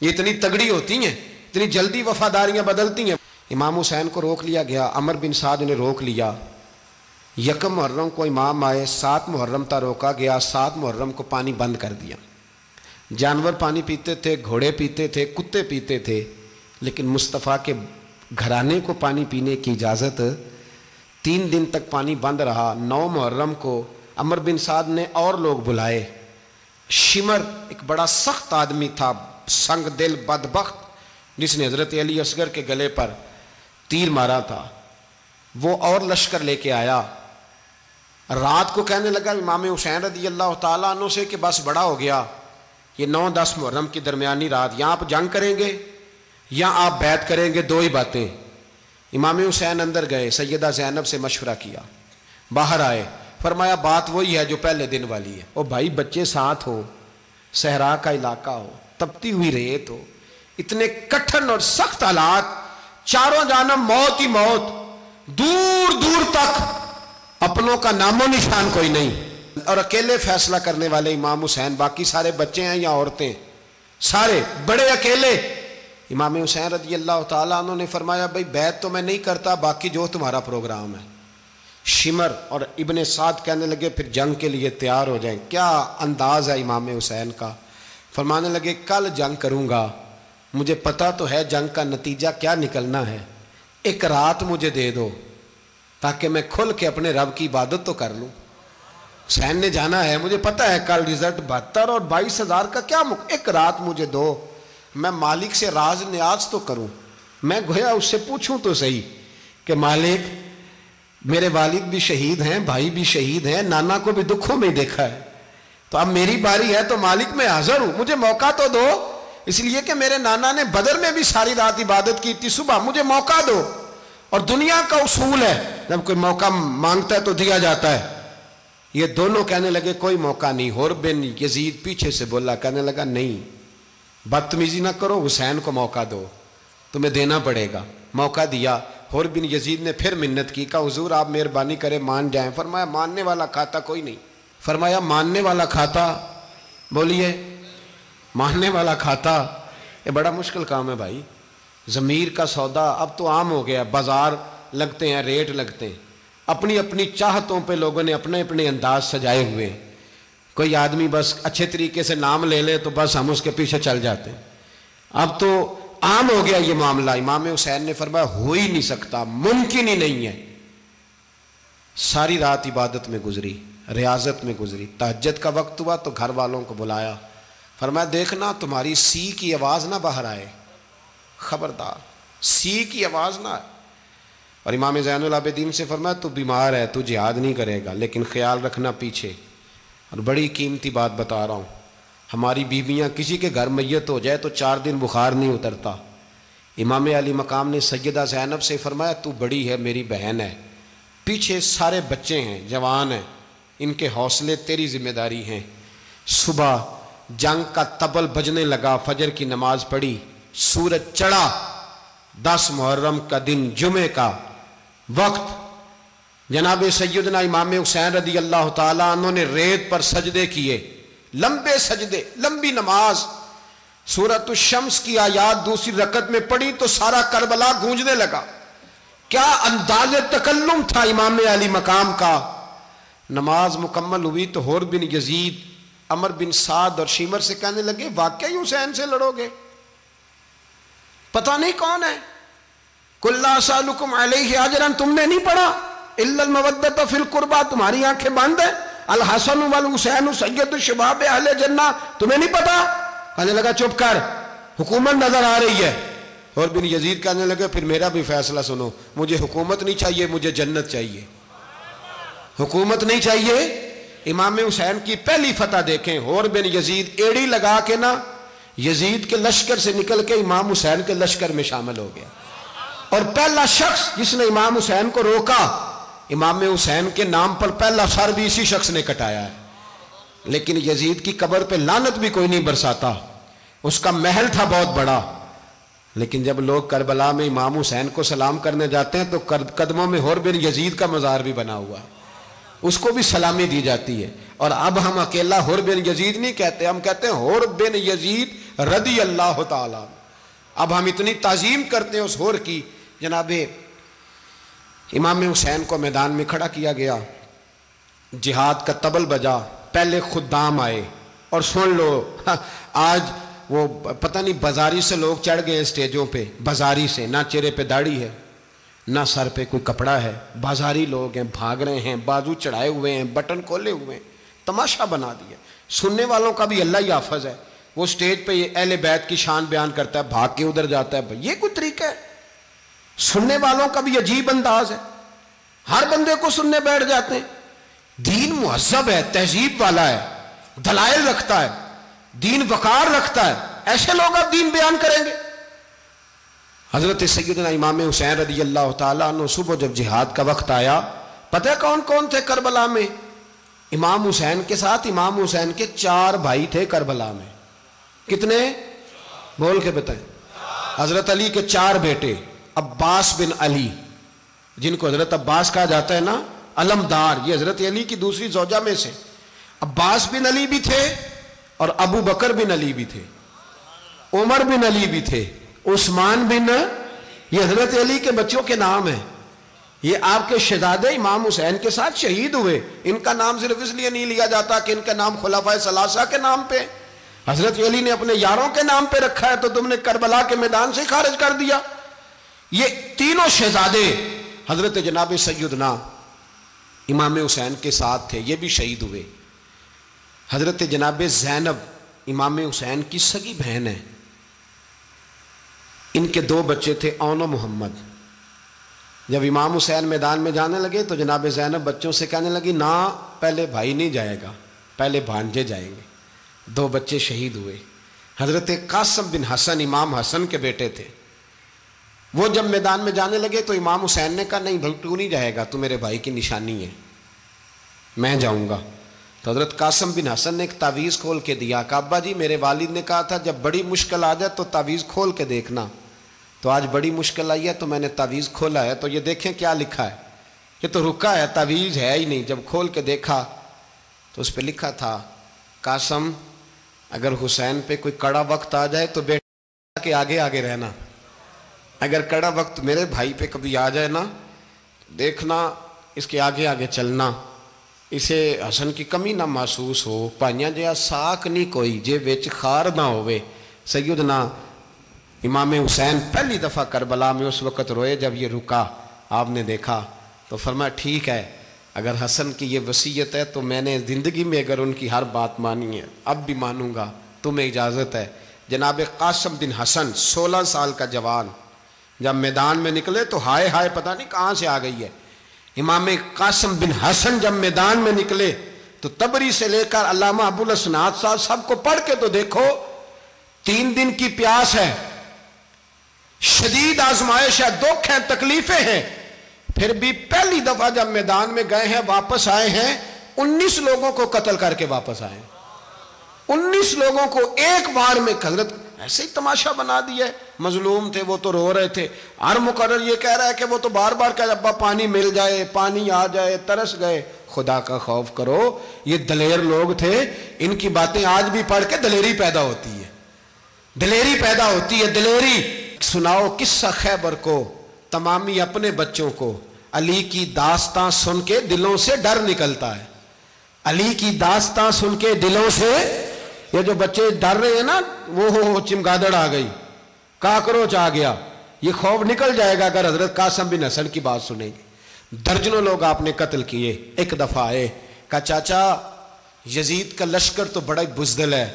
یہ اتنی تگڑی ہوتی ہیں، اتنی جلدی وفاداریاں بدلتی ہیں۔ امام حسین کو روک لیا گیا، عمر بن سعد نے روک لیا۔ 1 محرم کو امام آئے، 7 محرم تا روکا گیا، 7 محرم کو پانی بند کر دیا۔ جانور پانی پیتے تھے، گھوڑے پیتے تھے، کتے پیتے تھے، لیکن مصطفیٰ کے گھرانے کو پانی پینے کی اجازت، 3 دن تک پانی بند رہا۔ 9 محرم کو عمر بن سعد نے اور لوگ بلائے۔ شمر ایک بڑا سخت آدمی تھا، سنگ دل بدبخت، جس نے حضرت علی اصغر کے گلے پر تیر مارا تھا، وہ اور لشکر لے کے آیا۔ رات کو کہنے لگا امام حسین رضی اللہ تعالیٰ عنہ سے کہ بس بڑا ہو گیا، یہ 9-10 محرم کی درمیانی رات، یہاں آپ جنگ کریں گے یا آپ بیعت کریں گے، 2 ہی باتیں۔ امام حسین اندر گئے، سیدہ زینب سے مشورہ کیا، باہر آئے، فرمایا بات وہی ہے جو پہلے دن والی ہے۔ او بھائی بچے ساتھ ہو، صحرا کا علاقہ ہو، تپتی ہوئی ریت ہو، اتنے کٹھن اور سخت حالات، چاروں جانب موت ہی موت، دور دور تک اپنوں کا نام و نشان کوئی نہیں، اور اکیلے فیصلہ کرنے والے امام حسین، باقی سارے بچے ہیں یا عورتیں، سارے بڑے اکیلے۔ امام حسین رضی اللہ تعالیٰ عنہ نے فرمایا بھائی بیعت تو میں نہیں کرتا، باقی جو تمہارا پروگرام ہے۔ شمر اور ابن سعد کہنے لگے پھر جنگ کے لیے تیار ہو جائیں۔ کیا انداز ہے امام حسین کا، فرمانے لگے کل جنگ کروں گا، مجھے پتا تو ہے جنگ کا نتیجہ کیا نکلنا ہے، 1 رات مجھے دے دو تاکہ میں کھل کے اپنے رب کی عبادت تو کر لوں۔ حسین نے جانا ہے، مجھے پتا ہے کل رزلٹ 72 اور 22,000 کا کیا 1 رات مجھے دو، میں مالک سے راز نیاز تو کروں، میں گویا اس سے پوچھوں تو صحیح کہ مالک میرے والد بھی شہید ہیں، بھائی بھی شہید ہیں، نانا کو بھی دکھوں میں دیکھا ہے، تو اب میری باری ہے تو مالک میں حاضر ہوں، مجھے موقع تو دو، اس لیے کہ میرے نانا نے بدر میں بھی ساری رات عبادت کی تھی، صبح مجھے موقع دو۔ اور دنیا کا اصول ہے جب کوئی موقع مانگتا ہے تو دیا جاتا ہے۔ یہ دونوں کہنے لگے کوئی موقع نہیں۔ حر بن یزید پیچھے سے بولا، کہنے لگا نہیں بدتمیزی نہ کرو، حسین کو موقع دو، تمہیں دینا پڑے گا۔ موقع دیا۔ حر بن یزید نے پھر منت کی، کہا حضور آپ مہربانی کریں مان جائیں۔ فرمایا ماننے والا کھاتا کوئی نہیں۔ فرمایا ماننے والا کھاتا، بولیے ماننے والا کھاتا، یہ بڑا مشکل کام ہے بھائی۔ ضمیر کا سودا اب تو عام ہو گیا، بازار لگتے ہیں، ریٹ لگتے ہیں، اپنی اپنی چاہتوں پہ لوگوں نے اپنے اپنے انداز سجائے ہوئے ہیں۔ کوئی آدمی بس اچھے طریقے سے نام لے لے تو بس ہم اس کے پیچھے چل جاتے ہیں۔ اب تو عام ہو گیا یہ معاملہ۔ امام حسین نے فرمایا ہو ہی نہیں سکتا، ممکن ہی نہیں ہے۔ ساری رات عبادت میں گزری، ریاضت میں گزری۔ تہجد کا وقت ہوا تو گھر والوں کو بلایا، فرمایا دیکھنا تمہاری سی کی آواز نہ باہر آئے، خبردار سی کی آواز نہ آئے۔ اور امام زین العابدین سے فرمایا تو بیمار ہے، تو جہاد نہیں کرے گا، لیکن خیال رکھنا پیچھے۔ اور بڑی قیمتی بات بتا رہا ہوں، ہماری بیویاں کسی کے گھر میت ہو جائے تو 4 دن بخار نہیں اترتا، امام علی مقام نے سیدہ زینب سے فرمایا تو بڑی ہے، میری بہن ہے، پیچھے سارے بچے ہیں، جوان ہیں، ان کے حوصلے تیری ذمہ داری ہیں۔ صبح جنگ کا طبل بجنے لگا، فجر کی نماز پڑھی، سورج چڑھا، 10 محرم کا دن، جمعے کا وقت، جناب سیدنا امام حسین رضی اللہ تعالیٰ عنہ نے ریت پر سجدے کیے، لمبے سجدے، لمبی نماز، سورۃ الشمس کی آیات دوسری رکعت میں پڑھی تو سارا کربلا گونجنے لگا۔ کیا انداز تکلم تھا امام علی مقام کا۔ نماز مکمل ہوئی تو حور بن یزید، عمر بن سعد اور شیمر سے کہنے لگے واقعی حسین سے لڑو گے؟ پتہ نہیں کون ہے۔ قُلْ لَا أَسْأَلُكُمْ عَلَيْهِ أَجْرًا، تم نے نہیں پڑھا؟ إِلَّا الْمَوَدَّةَ فِي الْقُرْبَى، تمہاری آنکھیں بند ہیں۔ الحسن والحسین سید الشباب اہل جنہ، تمہیں نہیں پتا؟ کہنے لگا چپ کر، حکومت نظر آ رہی ہے۔ اور بن یزید کہنے لگے پھر میرا بھی فیصلہ سنو، مجھے حکومت نہیں چاہیے، مجھے جنت چاہیے۔ حکومت نہیں چاہیے۔ امام حسین کی پہلی فتح دیکھیں، اور بن یزید ایڑی لگا کے نا یزید کے لشکر سے نکل کے امام حسین کے لشکر میں شامل ہو گیا، اور پہلا شخص جس نے امام حسین کو روکا، امام حسین کے نام پر پہلا سر بھی اسی شخص نے کٹایا ہے۔ لیکن یزید کی قبر پہ لعنت بھی کوئی نہیں برساتا، اس کا محل تھا بہت بڑا، لیکن جب لوگ کربلا میں امام حسین کو سلام کرنے جاتے ہیں تو قدموں میں حور بن یزید کا مزار بھی بنا ہوا ہے، اس کو بھی سلامی دی جاتی ہے۔ اور اب ہم اکیلا حور بن یزید نہیں کہتے، ہم کہتے ہیں حور بن یزید رضی اللہ تعالیٰ۔ اب ہم اتنی تعظیم کرتے ہیں اس حور کی۔ جناب امام حسین کو میدان میں کھڑا کیا گیا، جہاد کا طبل بجا، پہلے خدام آئے، اور سن لو آج وہ پتہ نہیں بازاری سے لوگ چڑھ گئے اسٹیجوں پہ، بازاری سے، نہ چہرے پہ داڑھی ہے، نہ سر پہ کوئی کپڑا ہے، بازاری لوگ ہیں، بھاگ رہے ہیں، بازو چڑھائے ہوئے ہیں، بٹن کھولے ہوئے ہیں، تماشا بنا دیا۔ سننے والوں کا بھی اللہ ہی حافظ ہے، وہ سٹیج پہ اہل بیت کی شان بیان کرتا ہے، بھاگ کے ادھر جاتا ہے، یہ کوئی طریقہ ہے؟ سننے والوں کا بھی عجیب انداز ہے، ہر بندے کو سننے بیٹھ جاتے ہیں۔ دین مہذب ہے، تہذیب والا ہے، دلائل رکھتا ہے، دین وقار رکھتا ہے، ایسے لوگ اب دین بیان کریں گے؟ حضرت سیدنا امام حسین رضی اللہ تعالیٰ عنہ صبح جب جہاد کا وقت آیا، پتہ ہے کون کون تھے کربلا میں؟ امام حسین کے ساتھ امام حسین کے 4 بھائی تھے کربلا میں۔ کتنے؟ بول کے بتائیں۔ حضرت علی کے 4 بیٹے، عباس بن علی، جن کو حضرت عباس کہا جاتا ہے نا، علمدار، یہ حضرت علی کی دوسری زوجہ میں سے عباس بن علی بھی تھے، اور ابو بکر بن علی بھی تھے، عمر بن علی بھی تھے، عثمان بن، یہ حضرت علی کے بچوں کے نام ہیں۔ یہ آپ کے شہزادے امام حسین کے ساتھ شہید ہوئے، ان کا نام صرف اس لیے نہیں لیا جاتا کہ ان کا نام خلفائے ثلاثہ کے نام پہ، حضرت علی نے اپنے یاروں کے نام پہ رکھا ہے تو تم نے کربلا کے میدان سے خارج کر دیا۔ یہ تینوں شہزادے حضرت جناب سیدنا امام حسین کے ساتھ تھے، یہ بھی شہید ہوئے۔ حضرت جناب زینب امام حسین کی سگی بہن ہے، ان کے 2 بچے تھے، اون و محمد۔ جب امام حسین میدان میں جانے لگے تو جناب زینب بچوں سے کہنے لگی نہ، پہلے بھائی نہیں جائے گا، پہلے بھانجے جائیں گے۔ 2 بچے شہید ہوئے۔ حضرت قاسم بن حسن امام حسن کے بیٹے تھے، وہ جب میدان میں جانے لگے تو امام حسین نے کہا نہیں بھائی تو نہیں جائے گا، تو میرے بھائی کی نشانی ہے، میں جاؤں گا۔ تو حضرت قاسم بن حسن نے ایک تعویذ کھول کے دیا کہ ابا جی میرے والد نے کہا تھا جب بڑی مشکل آ جائے تو تعویذ کھول کے دیکھنا، تو آج بڑی مشکل آئی ہے تو میں نے تعویذ کھولا ہے، تو یہ دیکھیں کیا لکھا ہے، یہ تو رکا ہے، تعویذ ہے ہی نہیں۔ جب کھول کے دیکھا تو اس پہ لکھا تھا قاسم اگر حسین پہ کوئی کڑا وقت آ جائے تو بیٹا کے آگے آگے رہنا، اگر کڑا وقت میرے بھائی پہ کبھی آ جائے نا دیکھنا اس کے آگے آگے چلنا، اسے حسن کی کمی نہ محسوس ہو، پائیاں جہاں ساک نہیں کوئی جے وچ خار نہ ہوئے۔ سیدنا امام حسین پہلی دفعہ کربلا میں اس وقت روئے جب یہ رکا، آپ نے دیکھا تو فرمایا ٹھیک ہے، اگر حسن کی یہ وصیت ہے تو میں نے زندگی میں اگر ان کی ہر بات مانی ہے اب بھی مانوں گا، تمہیں اجازت ہے۔ جناب قاسم بن حسن 16 سال کا جوان جب میدان میں نکلے تو ہائے ہائے پتہ نہیں کہاں سے آ گئی ہے۔ امام قاسم بن حسن جب میدان میں نکلے تو تبری سے لے کر علامہ ابو الاسناد صاحب سب کو پڑھ کے تو دیکھو، 3 دن کی پیاس ہے، شدید آزمائش ہے، دکھ ہیں، تکلیفیں ہیں، پھر بھی پہلی دفعہ جب میدان میں گئے ہیں واپس آئے ہیں 19 لوگوں کو قتل کر کے واپس آئے ہیں۔ 19 لوگوں کو ایک بار میں حضرت ایسے ہی تماشا بنا دیا ہے۔ مظلوم تھے وہ تو رو رہے تھے، ہر مقرر یہ کہہ رہا ہے کہ وہ تو بار بار کہ ابا پانی مل جائے، پانی آ جائے، ترس گئے۔ خدا کا خوف کرو، یہ دلیر لوگ تھے، ان کی باتیں آج بھی پڑھ کے دلیری پیدا ہوتی ہے، دلیری پیدا ہوتی ہے، دلیری۔ سناؤ قصہ خیبر کو تمامی اپنے بچوں کو، علی کی داستان سن کے دلوں سے ڈر نکلتا ہے، علی کی داستان سن کے دلوں سے، یہ جو بچے ڈر رہے ہیں نا، وہ چمگادڑ آ گئی، کاکروچ آ گیا، یہ خوف نکل جائے گا اگر حضرت قاسم بن حسن کی بات سنیں گے۔ درجنوں لوگ آپ نے قتل کیے۔ ایک دفعہ آئے، کہا چاچا یزید کا لشکر تو بڑا ہی بزدل ہے،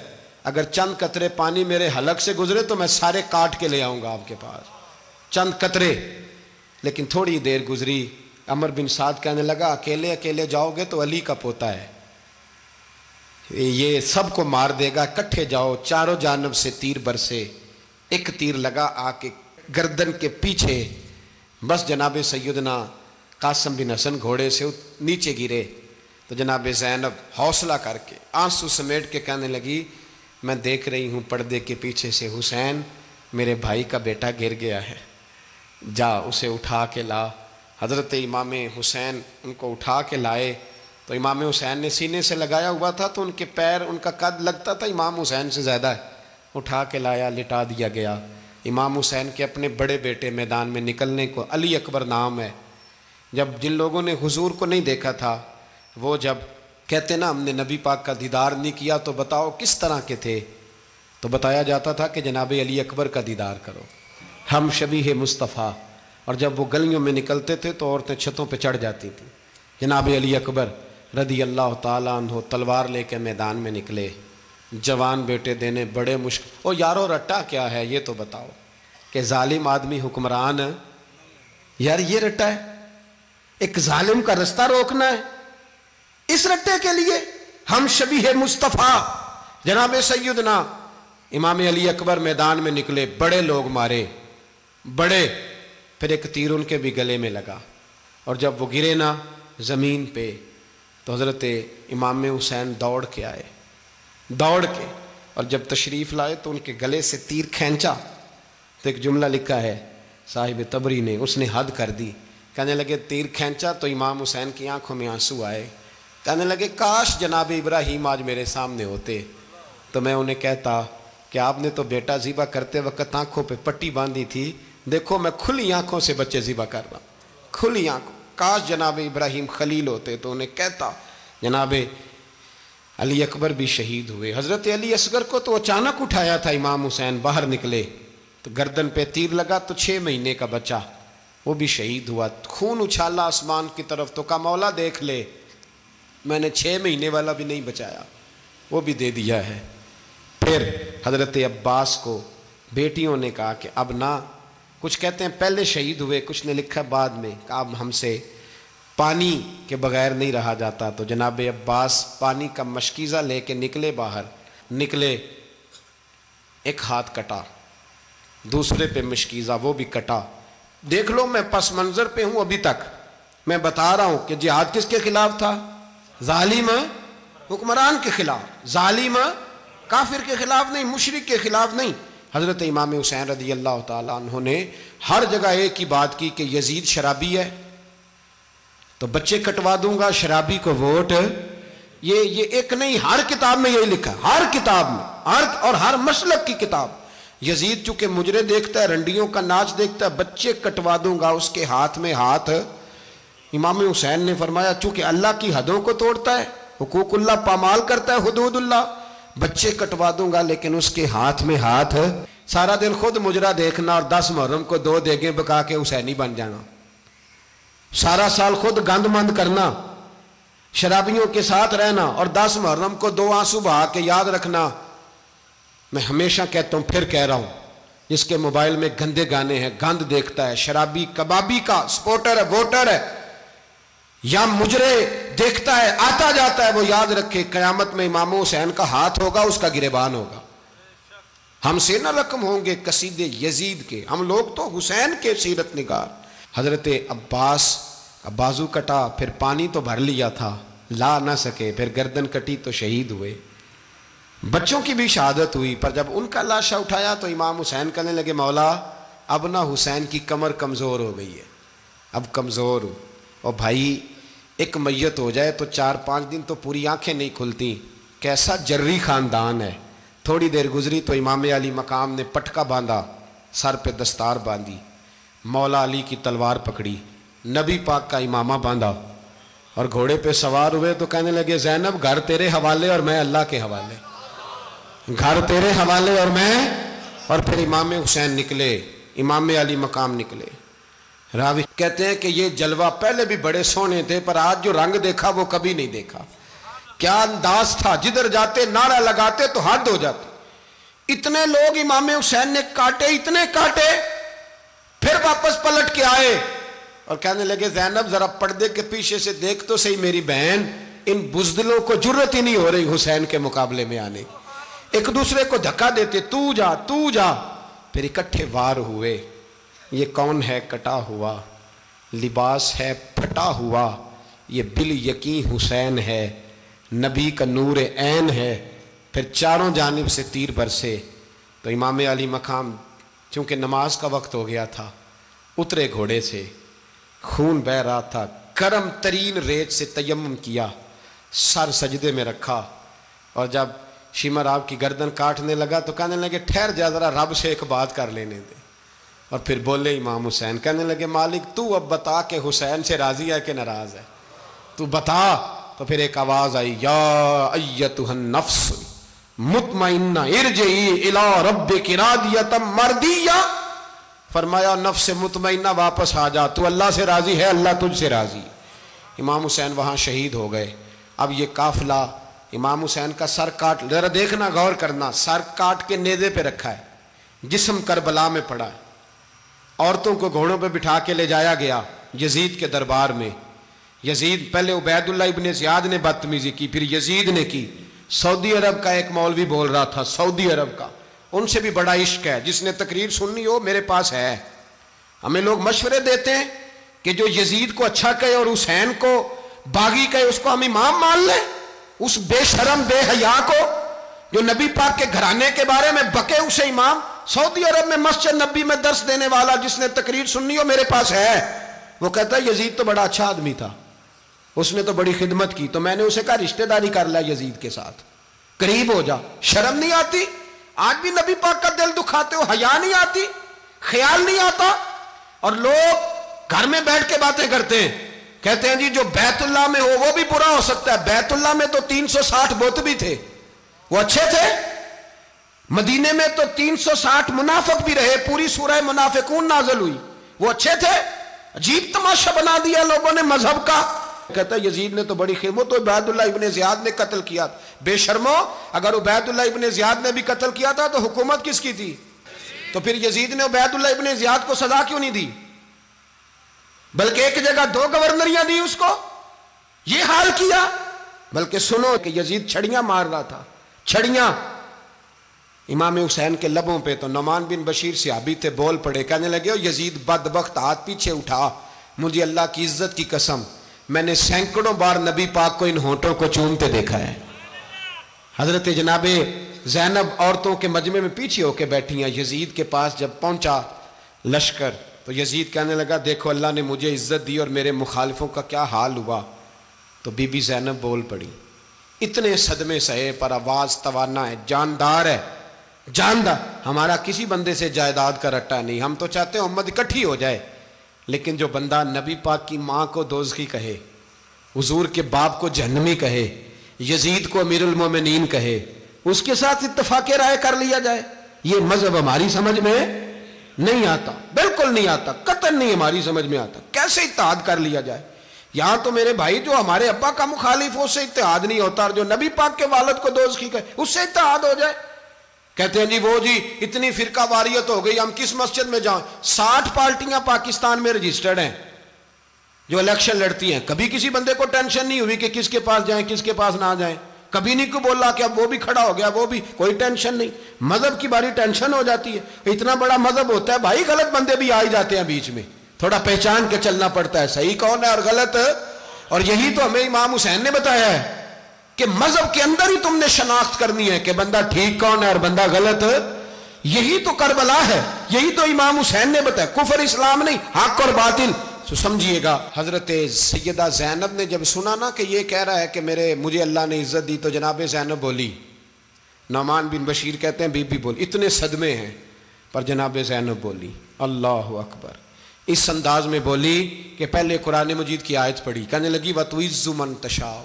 اگر چند قطرے پانی میرے حلق سے گزرے تو میں سارے کاٹ کے لے آؤں گا آپ کے پاس، چند قطرے۔ لیکن تھوڑی دیر گزری، عمر بن سعد کہنے لگا اکیلے اکیلے جاؤ گے تو علی کا پوتا ہے، یہ سب کو مار دے گا، کٹھے جاؤ۔ چاروں جانب سے تیر برسے، ایک تیر لگا آ کے گردن کے پیچھے، بس جناب سیدنا قاسم بن حسن گھوڑے سے نیچے گرے تو جناب زینب حوصلہ کر کے آنسو سمیٹ کے کہنے لگی میں دیکھ رہی ہوں پردے کے پیچھے سے حسین میرے بھائی کا بیٹا گر گیا ہے، جا اسے اٹھا کے لا۔ حضرت امام حسین ان کو اٹھا کے لائے تو امام حسین نے سینے سے لگایا ہوا تھا تو ان کے پیر، ان کا قد لگتا تھا امام حسین سے زیادہ ہے، اٹھا کے لایا، لٹا دیا گیا۔ امام حسین کے اپنے بڑے بیٹے میدان میں نکلنے کو، علی اکبر نام ہے، جب جن لوگوں نے حضور کو نہیں دیکھا تھا وہ جب کہتے نا ہم نے نبی پاک کا دیدار نہیں کیا تو بتاؤ کس طرح کے تھے، تو بتایا جاتا تھا کہ جناب علی اکبر کا دیدار کرو، ہم شبیہ مصطفیٰ۔ اور جب وہ گلیوں میں نکلتے تھے تو عورتیں چھتوں پہ چڑھ جاتی تھیں۔ جناب علی اکبر رضی اللہ تعالیٰ عنہ تلوار لے کے میدان میں نکلے، جوان بیٹے دینے بڑے مشکل۔ او یارو رٹا کیا ہے یہ تو بتاؤ، کہ ظالم آدمی حکمران، یار یہ رٹا ہے، ایک ظالم کا رستہ روکنا ہے، اس رٹے کے لیے ہم شبیہ مصطفیٰ۔ جناب سیدنا امام علی اکبر میدان میں نکلے، بڑے لوگ مارے، بڑے، پھر ایک تیر ان کے بھی گلے میں لگا، اور جب وہ گرے نا زمین پہ تو حضرت امام حسین دوڑ کے آئے، دوڑ کے، اور جب تشریف لائے تو ان کے گلے سے تیر کھینچا تو ایک جملہ لکھا ہے صاحب تبری نے، اس نے حد کر دی، کہنے لگے تیر کھینچا تو امام حسین کی آنکھوں میں آنسو آئے، کہنے لگے کاش جناب ابراہیم آج میرے سامنے ہوتے تو میں انہیں کہتا کہ آپ نے تو بیٹا ذبح کرتے وقت آنکھوں پہ پٹی باندھی تھی، دیکھو میں کھلی آنکھوں سے بچے ذبح کر رہا ہوں، کھلی آنکھوں، کاش جناب ابراہیم خلیل ہوتے تو انہیں کہتا۔ جناب علی اکبر بھی شہید ہوئے۔ حضرت علی اصغر کو تو اچانک اٹھایا تھا امام حسین، باہر نکلے تو گردن پہ تیر لگا تو 6 مہینے کا بچہ وہ بھی شہید ہوا، خون اچھالا آسمان کی طرف تو کہا مولا دیکھ لے میں نے 6 مہینے والا بھی نہیں بچایا، وہ بھی دے دیا ہے۔ پھر حضرت عباس کو بیٹیوں نے کہا کہ اب نہ، کچھ کہتے ہیں پہلے شہید ہوئے، کچھ نے لکھا بعد میں، کہ اب ہم سے پانی کے بغیر نہیں رہا جاتا، تو جناب عباس پانی کا مشکیزہ لے کے نکلے، باہر نکلے، ایک ہاتھ کٹا، دوسرے پہ مشکیزہ وہ بھی کٹا۔ دیکھ لو میں پس منظر پہ ہوں ابھی تک، میں بتا رہا ہوں کہ جہاد کس کے خلاف تھا؟ ظالم حکمران کے خلاف، ظالم کافر کے خلاف نہیں، مشرک کے خلاف نہیں۔ حضرت امام حسین رضی اللہ تعالیٰ عنہ نے ہر جگہ ایک ہی بات کی کہ یزید شرابی ہے تو بچے کٹوا دوں گا، شرابی کو ووٹ، یہ ایک نہیں، ہر کتاب میں یہی لکھا، ہر کتاب میں، اور ہر مسلک کی کتاب۔ یزید چونکہ مجرے دیکھتا ہے، رنڈیوں کا ناچ دیکھتا ہے، بچے کٹوا دوں گا، اس کے ہاتھ میں ہاتھ۔ امام حسین نے فرمایا چونکہ اللہ کی حدوں کو توڑتا ہے، حقوق اللہ پامال کرتا ہے، حدود اللہ، بچے کٹوا دوں گا لیکن اس کے ہاتھ میں ہاتھ۔ سارا دن خود مجرا دیکھنا اور 10 محرم کو 2 دیگیں پکا کے حسینی بن جانا، سارا سال خود گند مند کرنا، شرابیوں کے ساتھ رہنا، اور 10 محرم کو 2 آنسو بہا کے یاد رکھنا۔ میں ہمیشہ کہتا ہوں، پھر کہہ رہا ہوں، جس کے موبائل میں گندے گانے ہیں، گند دیکھتا ہے، شرابی کبابی کا سپورٹر ہے، ووٹر ہے، یا مجرے دیکھتا ہے آتا جاتا ہے، وہ یاد رکھے قیامت میں امام حسین کا ہاتھ ہوگا، اس کا گریبان ہوگا، ہم سے نہ رقم ہوں گے قصیدے یزید کے، ہم لوگ تو حسین کے سیرت نگار۔ حضرت عباس کا بازو کٹا، پھر پانی تو بھر لیا تھا، لا نہ سکے، پھر گردن کٹی تو شہید ہوئے۔ بچوں کی بھی شہادت ہوئی، پر جب ان کا لاشا اٹھایا تو امام حسین کہنے لگے مولا اب نہ حسین کی کمر کمزور ہو گئی ہے، اب کمزور ہو، اور بھائی ایک میت ہو جائے تو 4-5 دن تو پوری آنکھیں نہیں کھلتی، کیسا جری خاندان ہے۔ تھوڑی دیر گزری تو امام علی مقام نے پٹکا باندھا، سر پہ دستار باندھی، مولا علی کی تلوار پکڑی، نبی پاک کا امامہ باندھا اور گھوڑے پہ سوار ہوئے تو کہنے لگے زینب گھر تیرے حوالے اور میں اللہ کے حوالے، گھر تیرے حوالے اور میں، اور پھر امام حسین نکلے، امام علی مقام نکلے۔ راوی کہتے ہیں کہ یہ جلوہ پہلے بھی بڑے سونے تھے، پر آج جو رنگ دیکھا وہ کبھی نہیں دیکھا۔ کیا انداز تھا، جدھر جاتے نعرہ لگاتے تو حد ہو جاتی۔ اتنے لوگ امام حسین نے کاٹے، اتنے کاٹے، پھر واپس پلٹ کے آئے اور کہنے لگے زینب ذرا پردے کے پیچھے سے دیکھ تو صحیح میری بہن، ان بزدلوں کو جرت ہی نہیں ہو رہی حسین کے مقابلے میں آنے، ایک دوسرے کو دھکا دیتے، تو جا تو جا، پھر اکٹھے وار ہوئے۔ یہ کون ہے کٹا ہوا، لباس ہے پھٹا ہوا، یہ بال یقین حسین ہے، نبی کا نور عین ہے۔ پھر چاروں جانب سے تیر برسے تو امام علی مقام چونکہ نماز کا وقت ہو گیا تھا، اترے گھوڑے سے، خون بہہ رہا تھا، گرم ترین ریت سے تیمم کیا، سر سجدے میں رکھا، اور جب شمر آپ کی گردن کاٹنے لگا تو کہنے لگے ٹھہر جا ذرا رب سے ایک بات کر لینے دے، اور پھر بولے امام حسین، کہنے لگے مالک تو اب بتا کہ حسین سے راضی ہے کہ ناراض ہے، تو بتا۔ تو پھر ایک آواز آئی، یا ایتھا النفس مطمئنہ ارجعی الی ربک راضیۃ مرضیہ، فرمایا نفس مطمئنہ واپس آ جا، تو اللہ سے راضی ہے، اللہ تجھ سے راضی۔ امام حسین وہاں شہید ہو گئے۔ اب یہ قافلہ امام حسین کا سر کاٹ، ذرا دیکھنا غور کرنا، سر کاٹ کے نیزے پہ رکھا ہے، جسم کربلا میں پڑا ہے، عورتوں کو گھوڑوں پہ بٹھا کے لے جایا گیا یزید کے دربار میں۔ یزید پہلے عبید اللہ ابن زیاد نے بدتمیزی کی، پھر یزید نے کی۔ سعودی عرب کا ایک مولوی بول رہا تھا، سعودی عرب کا، ان سے بھی بڑا عشق ہے، جس نے تقریر سننی ہو میرے پاس ہے۔ ہمیں لوگ مشورے دیتے ہیں کہ جو یزید کو اچھا کہے اور حسین کو باغی کہے اس کو ہم امام مان لیں، اس بے شرم بے حیا کو جو نبی پاک کے گھرانے کے بارے میں بکے اسے امام۔ سعودی عرب میں مسجد نبی میں درس دینے والا جس نے تقریر سننی ہو میرے پاس ہے، وہ کہتا ہے یزید تو بڑا اچھا آدمی تھا، اس نے تو بڑی خدمت کی، تو میں نے اسے کہا رشتہ داری کر لیا یزید کے ساتھ، قریب ہو جا۔ شرم نہیں آتی؟ آج بھی نبی پاک کا دل دکھاتے ہو، حیا نہیں آتی، خیال نہیں آتا؟ اور لوگ گھر میں بیٹھ کے باتیں کرتے ہیں، کہتے ہیں جی جو بیت اللہ میں ہو وہ بھی برا ہو سکتا ہے۔ بیت اللہ میں تو 360 بت بھی تھے، وہ اچھے تھے۔ مدینے میں تو 360 منافق بھی رہے، پوری سورہ منافقون نازل ہوئی، وہ اچھے تھے۔ عجیب تماشا بنا دیا لوگوں نے مذہب کا۔ کہتا ہے یزید نے تو بڑی خدمت، تو عبید اللہ ابن زیاد نے قتل کیا۔ بے شرمو، اگر عبید اللہ ابن زیاد نے بھی قتل کیا تھا تو حکومت کس کی تھی؟ تو پھر یزید نے عبید اللہ ابن زیاد کو سزا کیوں نہیں دی، بلکہ ایک جگہ 2 گورنریاں دی اس کو، یہ حال کیا؟ بلکہ سنو کہ یزید چھڑیاں مار رہا تھا، چھڑیاں امام حسین کے لبوں پہ، تو نعمان بن بشیر صحابی تھے، بول پڑے، کہنے لگے یزید بدبخت ہاتھ پیچھے اٹھا، مجھے اللہ کی عزت کی قسم میں نے سینکڑوں بار نبی پاک کو ان ہونٹوں کو چومتے دیکھا ہے۔ حضرت جناب زینب عورتوں کے مجمع میں پیچھے ہو کے بیٹھی ہیں، یزید کے پاس جب پہنچا لشکر تو یزید کہنے لگا دیکھو اللہ نے مجھے عزت دی اور میرے مخالفوں کا کیا حال ہوا۔ تو بی بی زینب بول پڑی، اتنے صدمے سہے پر آواز توانا ہے، جاندار ہے، جاندار۔ ہمارا کسی بندے سے جائیداد کا رٹا نہیں، ہم تو چاہتے ہیں امت اکٹھی ہو جائے، لیکن جو بندہ نبی پاک کی ماں کو دوزخی کہے، حضور کے باپ کو جہنمی کہے، یزید کو امیر المومنین کہے، اس کے ساتھ اتفاق رائے کر لیا جائے، یہ مذہب ہماری سمجھ میں نہیں آتا، بالکل نہیں آتا، قطعاً نہیں ہماری سمجھ میں آتا۔ کیسے اتحاد کر لیا جائے؟ یہاں تو میرے بھائی جو ہمارے ابا کا مخالف ہو اس سے اتحاد نہیں ہوتا، اور جو نبی پاک کے والد کو دوزخی کہے اس سے اتحاد ہو جائے۔ کہتے ہیں جی وہ جی اتنی فرقہ واریت ہو گئی، ہم کس مسجد میں جائیں؟ 60 پارٹیاں پاکستان میں رجسٹرڈ ہیں جو الیکشن لڑتی ہیں، کبھی کسی بندے کو ٹینشن نہیں ہوئی کہ کس کے پاس جائیں کس کے پاس نہ جائیں۔ کبھی نہیں کو بولا کہ اب وہ بھی کھڑا ہو گیا، وہ بھی، کوئی ٹینشن نہیں۔ مذہب کی باری ٹینشن ہو جاتی ہے، اتنا بڑا مذہب ہوتا ہے بھائی، غلط بندے بھی آ ہی جاتے ہیں بیچ میں، تھوڑا پہچان کے چلنا پڑتا ہے صحیح کون ہے اور غلط۔ اور یہی تو ہمیں امام حسین نے بتایا ہے کہ مذہب کے اندر ہی تم نے شناخت کرنی ہے کہ بندہ ٹھیک کون ہے اور بندہ غلط۔ یہی تو کربلا ہے، یہی تو امام حسین نے بتایا، کفر اسلام نہیں، حق اور باطل۔ تو سمجھیے گا، حضرت سیدہ زینب نے جب سنا نا کہ یہ کہہ رہا ہے کہ مجھے اللہ نے عزت دی، تو جناب زینب بولی، نعمان بن بشیر کہتے ہیں بی بی بولی، اتنے صدمے ہیں پر جناب زینب بولی اللہ اکبر، اس انداز میں بولی کہ پہلے قرآن مجید کی آیت پڑھی، کہنے لگی وَتُعِزُّ مَن تَشَاءُ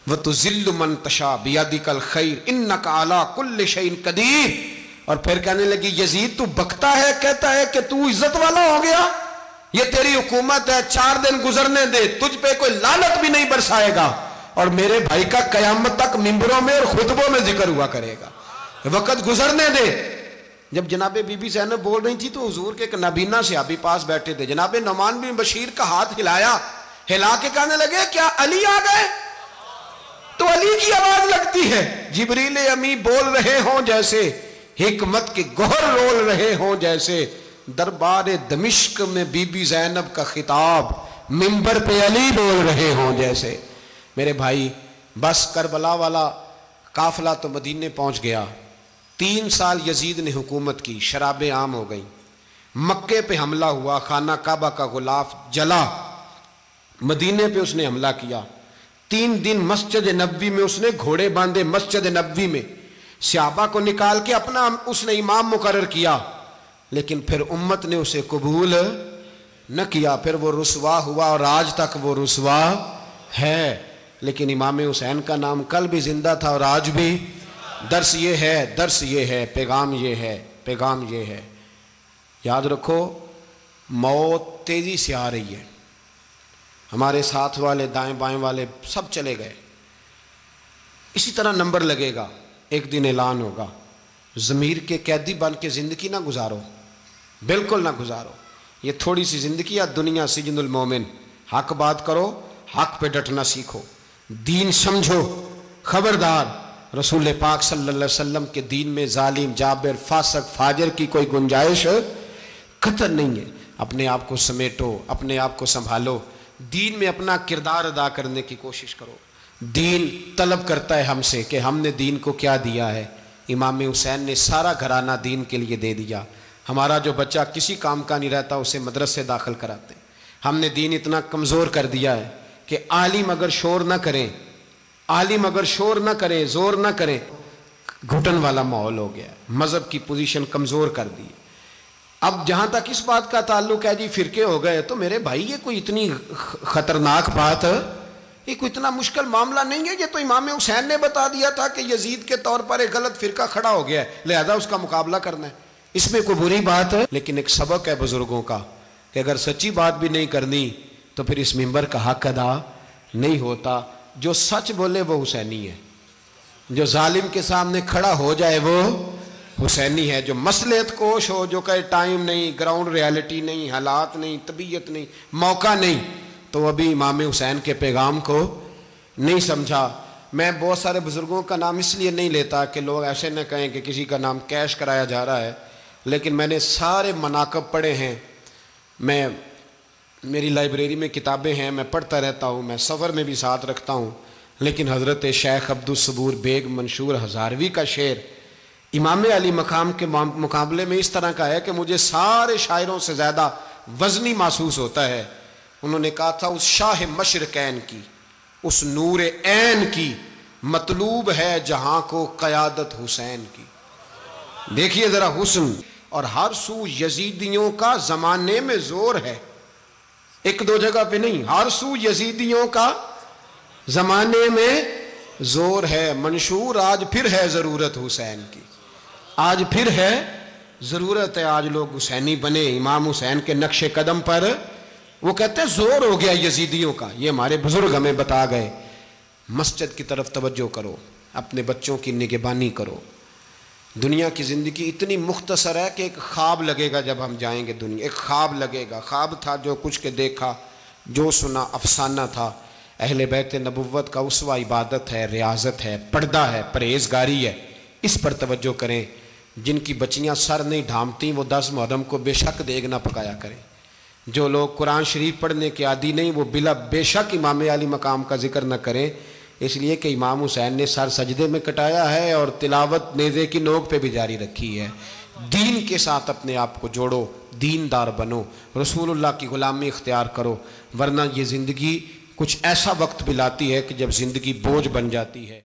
وَتُذِلُّ مَن تَشَاءُ بِيَدِكَ الْخَيْرُ إِنَّكَ عَلَىٰ كُلِّ شَيْءٍ قَدِيرٌ۔ اور پھر کہنے لگی یزید تو بکتا ہے، کہتا ہے کہ تو عزت والا ہو گیا، یہ تیری حکومت ہے، 4 دن گزرنے دے، تجھ پہ کوئی لعنت بھی نہیں برسائے گا، اور میرے بھائی کا قیامت تک ممبروں میں اور خطبوں میں ذکر ہوا کرے گا، وقت گزرنے دے۔ جب جناب بی بی زینب بول رہی تھی تو حضور کے ایک نابینا صحابی پاس بیٹھے تھے، جناب نعمان بن بشیر کا ہاتھ ہلایا، ہلا کے کہنے لگے کیا علی آ گئے؟ تو علی کی آواز لگتی ہے، جبریل امی بول رہے ہوں جیسے، حکمت کے گوہر رول رہے ہوں جیسے، دربار دمشق میں بی بی زینب کا خطاب، منبر پہ علی بول رہے ہوں جیسے۔ میرے بھائی بس کربلا والا قافلہ تو مدینے پہنچ گیا، 3 سال یزید نے حکومت کی، شرابیں عام ہو گئیں، مکے پہ حملہ ہوا، خانہ کعبہ کا غلاف جلا، مدینے پہ اس نے حملہ کیا، 3 دن مسجد نبوی میں اس نے گھوڑے باندھے، مسجد نبوی میں صحابہ کو نکال کے اپنا اس نے امام مقرر کیا، لیکن پھر امت نے اسے قبول نہ کیا، پھر وہ رسوا ہوا اور آج تک وہ رسوا ہے، لیکن امام حسین کا نام کل بھی زندہ تھا اور آج بھی۔ درس یہ ہے، پیغام یہ ہے، پیغام یہ ہے، یاد رکھو موت تیزی سے آ رہی ہے، ہمارے ساتھ والے دائیں بائیں والے سب چلے گئے، اسی طرح نمبر لگے گا، ایک دن اعلان ہوگا، ضمیر کے قیدی بن کے زندگی نہ گزارو، بالکل نہ گزارو، یہ تھوڑی سی زندگی ہے، دنیا سجن المومن، حق بات کرو، حق پہ ڈٹنا سیکھو، دین سمجھو، خبردار رسول پاک صلی اللہ علیہ وسلم کے دین میں ظالم، جابر، فاسق، فاجر کی کوئی گنجائش قطعاً نہیں ہے۔ اپنے آپ کو سمیٹو، اپنے آپ کو سنبھالو، دین میں اپنا کردار ادا کرنے کی کوشش کرو۔ دین طلب کرتا ہے ہم سے کہ ہم نے دین کو کیا دیا ہے، امام حسین نے سارا گھرانہ دین کے لیے دے دیا، ہمارا جو بچہ کسی کام کا نہیں رہتا اسے مدرسے داخل کراتے، ہم نے دین اتنا کمزور کر دیا ہے کہ عالم اگر شور نہ کریں، زور نہ کریں، گھٹن والا ماحول ہو گیا، مذہب کی پوزیشن کمزور کر دی۔ اب جہاں تک اس بات کا تعلق ہے جی فرقے ہو گئے، تو میرے بھائی یہ کوئی اتنی خطرناک بات ہے، یہ کوئی اتنا مشکل معاملہ نہیں ہے، یہ تو امام حسین نے بتا دیا تھا کہ یزید کے طور پر ایک غلط فرقہ کھڑا ہو گیا ہے، لہذا اس کا مقابلہ کرنا ہے، اس میں کوئی بری بات ہے، لیکن ایک سبق ہے بزرگوں کا کہ اگر سچی بات بھی نہیں کرنی تو پھر اس منبر کا حق ادا نہیں ہوتا۔ جو سچ بولے وہ حسینی ہے، جو ظالم کے سامنے کھڑا ہو جائے وہ حسینی ہے، جو مصلحت کوش ہو، جو کہے ٹائم نہیں، گراؤنڈ ریالٹی نہیں، حالات نہیں، طبیعت نہیں، موقع نہیں، تو ابھی امام حسین کے پیغام کو نہیں سمجھا۔ میں بہت سارے بزرگوں کا نام اس لیے نہیں لیتا کہ لوگ ایسے نہ کہیں کہ کسی کا نام کیش کرایا جا رہا ہے، لیکن میں نے سارے مناقب پڑھے ہیں، میری لائبریری میں کتابیں ہیں، میں پڑھتا رہتا ہوں، میں سفر میں بھی ساتھ رکھتا ہوں، لیکن حضرت شیخ عبدالصبور بیگ منشور ہزاروی کا شعر امام علی مقام کے مقابلے میں اس طرح کا ہے کہ مجھے سارے شاعروں سے زیادہ وزنی محسوس ہوتا ہے۔ انہوں نے کہا تھا اس شاہ مشرقین کی، اس نور عین کی، مطلوب ہے جہاں کو قیادت حسین کی۔ دیکھیے ذرا حسن، اور ہر سو یزیدیوں کا زمانے میں زور ہے، ایک دو جگہ پہ نہیں، ہر سو یزیدیوں کا زمانے میں زور ہے، منشور آج پھر ہے ضرورت حسین کی، آج پھر ہے ضرورت ہے، آج لوگ حسینی بنے، امام حسین کے نقش قدم پر، وہ کہتے ہیں زور ہو گیا یزیدیوں کا، یہ ہمارے بزرگ ہمیں بتا گئے۔ مسجد کی طرف توجہ کرو، اپنے بچوں کی نگہبانی کرو، دنیا کی زندگی اتنی مختصر ہے کہ ایک خواب لگے گا جب ہم جائیں گے دنیا، ایک خواب لگے گا، خواب تھا جو کچھ کے دیکھا، جو سنا افسانہ تھا، اہل بیت نبوت کا اسوہ عبادت ہے، ریاضت ہے، پردہ ہے، پرہیزگاری ہے، اس پر توجہ کریں۔ جن کی بچیاں سر نہیں ڈھانپتیں وہ 10 محرم کو بے شک دیگ نہ پکایا کریں۔ جو لوگ قرآن شریف پڑھنے کے عادی نہیں وہ بے شک امام علی مقام کا ذکر نہ کریں، اس لیے کہ امام حسین نے سر سجدے میں کٹایا ہے اور تلاوت نیزے کی نوک پہ بھی جاری رکھی ہے۔ دین کے ساتھ اپنے آپ کو جوڑو، دیندار بنو، رسول اللہ کی غلامی اختیار کرو، ورنہ یہ زندگی کچھ ایسا وقت بھی لاتی ہے کہ جب زندگی بوجھ بن جاتی ہے۔